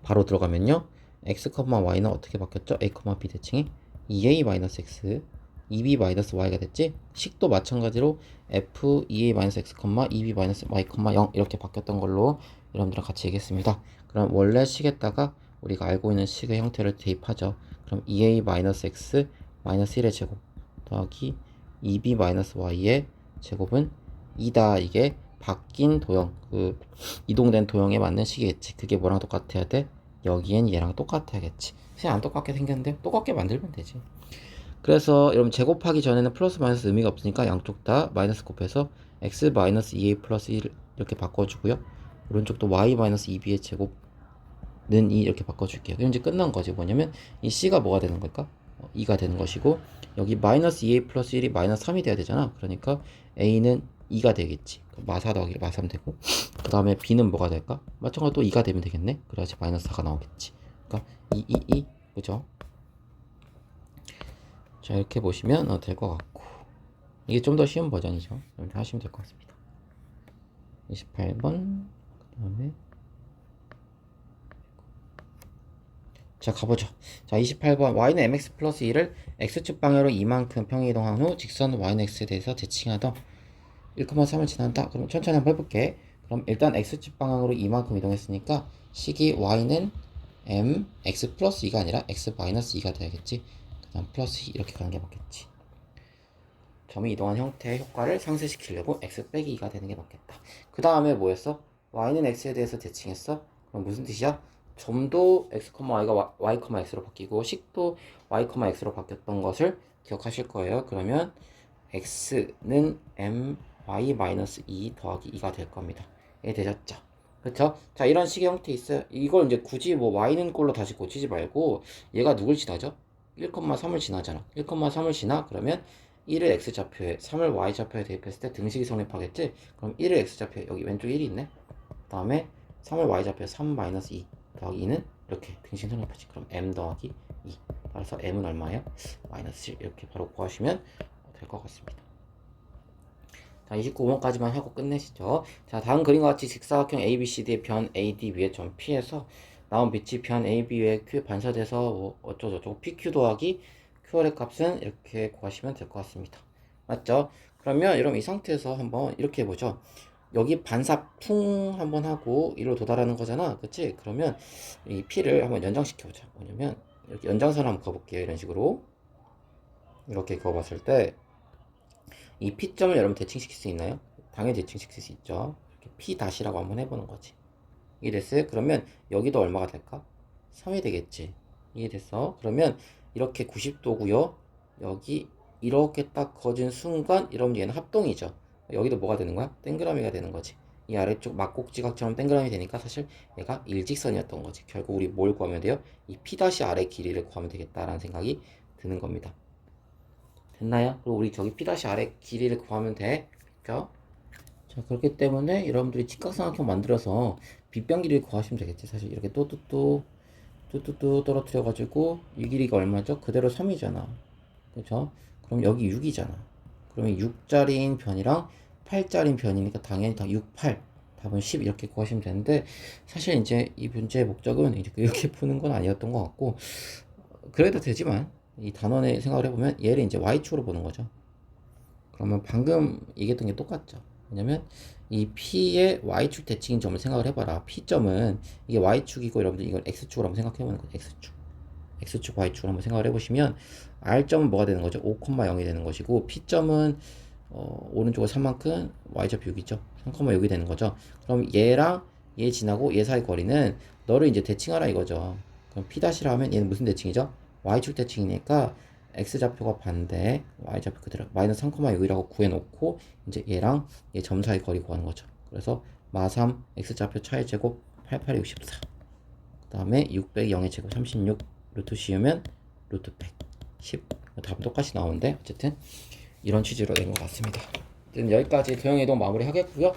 바로 들어가면요. x, y는 어떻게 바뀌었죠? a, b 대칭이 2a-x 2b-y가 됐지? 식도 마찬가지로 f 2a-x, 2b-y, 0 이렇게 바뀌었던 걸로 여러분들랑 같이 얘기했습니다. 그럼 원래 식에다가 우리가 알고 있는 식의 형태를 대입하죠. 그럼 2a-x 1의 제곱 더하기 2b-y의 제곱은 2다. 이게 바뀐 도형, 그 이동된 도형에 맞는 식이겠지. 그게 뭐랑 똑같아야 돼? 여기엔 얘랑 똑같아야겠지. 그냥 안 똑같게 생겼는데 똑같게 만들면 되지. 그래서 여러분 제곱하기 전에는 플러스 마이너스 의미가 없으니까 양쪽 다 마이너스 곱해서 x 마이너스 2a 플러스 1 이렇게 바꿔주고요. 오른쪽도 y 마이너스 2b의 제곱는 2 이렇게 바꿔줄게요. 그럼 이제 끝난 거지. 뭐냐면 이 c가 뭐가 되는 걸까? 2가 되는 것이고, 여기 마이너스 2a 플러스 1이 마이너스 3이 돼야 되잖아. 그러니까 a는 2가 되겠지. 마4 더하기 마3 되고, 그 다음에 b는 뭐가 될까? 마찬가지로 또 2가 되면 되겠네. 그래야지 마이너스 4가 나오겠지. 그러니까 2 그죠? 자, 이렇게 보시면 될 것 같고, 이게 좀 더 쉬운 버전이죠. 이렇게 하시면 될 것 같습니다. 28번 그 다음에 자, 가보죠. 자, 28번 y는 mx 플러스 2를 x축 방향으로 이만큼 평이동한 후 직선 y는 x에 대해서 대칭하던 1,3을 지난다. 그럼 천천히 한번 해볼게. 그럼 일단 x축 방향으로 이만큼 이동했으니까 식이 y는 mx 플러스 2가 아니라 x 마이너스 2가 돼야겠지. 그 다음 플러스 2 이렇게 가는 게 맞겠지. 점이 이동한 형태의 효과를 상쇄시키려고 x 빼기 2가 되는 게 맞겠다. 그 다음에 뭐였어? y는 x에 대해서 대칭했어? 그럼 무슨 뜻이야? 점도 x, y가 y, x로 바뀌고 식도 y, x로 바뀌었던 것을 기억하실 거예요. 그러면 x는 my-2 더하기 2가 될 겁니다. 이해 되셨죠? 그렇죠? 자, 이런 식의 형태 있어요. 이걸 이제 굳이 뭐 y는 꼴로 다시 고치지 말고 얘가 누굴 지나죠? 1,3을 지나잖아. 1,3을 지나? 그러면 1을 x좌표에 3을 y좌표에 대입했을 때 등식이 성립하겠지? 그럼 1을 x좌표에 여기 왼쪽 1이 있네? 그 다음에 3을 y좌표에 3-2 더하기 2는 이렇게 등식 성립하지. 그럼 m 더하기 2. 따라서 m은 얼마예요? 마이너스 7 이렇게 바로 구하시면 될 것 같습니다. 자, 29번까지만 하고 끝내시죠. 자, 다음 그림과 같이 직사각형 ABCD의 변 AD 위에 점 P에서 나온 빛이 변 AB 위에 Q에 반사돼서 뭐 어쩌고저쩌고 PQ 더하기 QR의 값은 이렇게 구하시면 될 것 같습니다. 맞죠? 그러면 여러분 이 상태에서 한번 이렇게 해보죠. 여기 반사 풍 한번 하고 이로 도달하는 거잖아. 그치? 그러면 이 P를 한번 연장시켜보자. 뭐냐면 이렇게 연장선 한번 그어볼게요. 이런 식으로 이렇게 그어봤을 때 이 P점을 여러분 대칭시킬 수 있나요? 당연히 대칭시킬 수 있죠. 이렇게 P 다시라고 한번 해보는 거지. 이게 됐어요? 그러면 여기도 얼마가 될까? 3이 되겠지. 이게 됐어? 그러면 이렇게 90도고요. 여기 이렇게 딱 거진 순간 이러면 얘는 합동이죠. 여기도 뭐가 되는 거야? 동그라미가 되는 거지. 이 아래쪽 막곡지각처럼 동그라미 되니까 사실 얘가 일직선이었던 거지. 결국 우리 뭘 구하면 돼요? 이 P 다시 아래 길이를 구하면 되겠다라는 생각이 드는 겁니다. 됐나요? 그리고 우리 저기 P 다시 아래 길이를 구하면 돼. 그렇죠? 자, 그렇기 때문에 여러분들이 직각삼각형 만들어서 빗변 길이를 구하시면 되겠지. 사실 이렇게 뚜뚜뚜 떨어뜨려가지고 이 길이가 얼마죠? 그대로 3이잖아. 그죠? 그럼 여기 6이잖아. 그러면 6짜리인 변이랑 8짜리인 변이니까 당연히 다 6, 8. 답은 10 이렇게 구하시면 되는데, 사실 이제 이 문제의 목적은 이렇게 푸는 건 아니었던 것 같고, 그래도 되지만 이 단원의 생각을 해보면 얘를 이제 y축으로 보는 거죠. 그러면 방금 얘기했던 게 똑같죠. 왜냐면 이 P의 Y축 대칭인 점을 생각을 해봐라. P점은 이게 Y축이고 여러분들 이걸 X축으로 한번 생각해보는 거예요. X축 Y축으로 한번 생각을 해보시면 R점은 뭐가 되는 거죠? 5,0이 되는 것이고 P점은 오른쪽으로 3만큼 Y좌표 6이죠. 3,6이 되는 거죠. 그럼 얘랑 얘 지나고 얘 사이 거리는 너를 이제 대칭하라 이거죠. 그럼 P' 하면 얘는 무슨 대칭이죠? Y축 대칭이니까 x좌표가 반대, y좌표 그대로 마이너스 3,6이라고 구해놓고 이제 얘랑 얘 점 사이 거리 구하는 거죠. 그래서 마3 x좌표 차의 제곱 88이 64. 그 다음에 6 빼기 0의 제곱 36 루트 씌우면 루트 100 10. 답은 똑같이 나오는데 어쨌든 이런 취지로 된 것 같습니다. 여기까지 도형이동 마무리 하겠고요.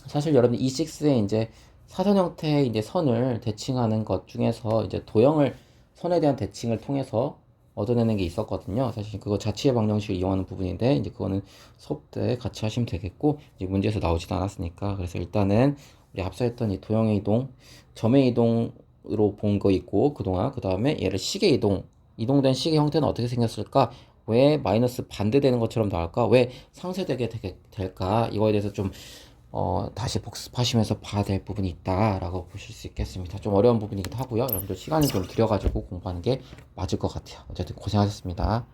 사실 여러분 E6에 이제 사선 형태의 이제 선을 대칭하는 것 중에서 이제 도형을 선에 대한 대칭을 통해서 얻어내는 게 있었거든요. 사실 그거 자취의 방정식을 이용하는 부분인데 이제 그거는 수업 때 같이 하시면 되겠고 이제 문제에서 나오지도 않았으니까 그래서 일단은 우리 앞서 했던 이 도형의 이동, 점의 이동 이동으로 본 거 있고 그동안 그 다음에 얘를 시계 이동된 시계 형태는 어떻게 생겼을까? 왜 마이너스 반대되는 것처럼 나올까? 왜 상쇄되게 될까? 이거에 대해서 좀 다시 복습하시면서 봐야 될 부분이 있다라고 보실 수 있겠습니다. 좀 어려운 부분이기도 하고요. 여러분들 시간을 좀 들여가지고 공부하는 게 맞을 것 같아요. 어쨌든 고생하셨습니다.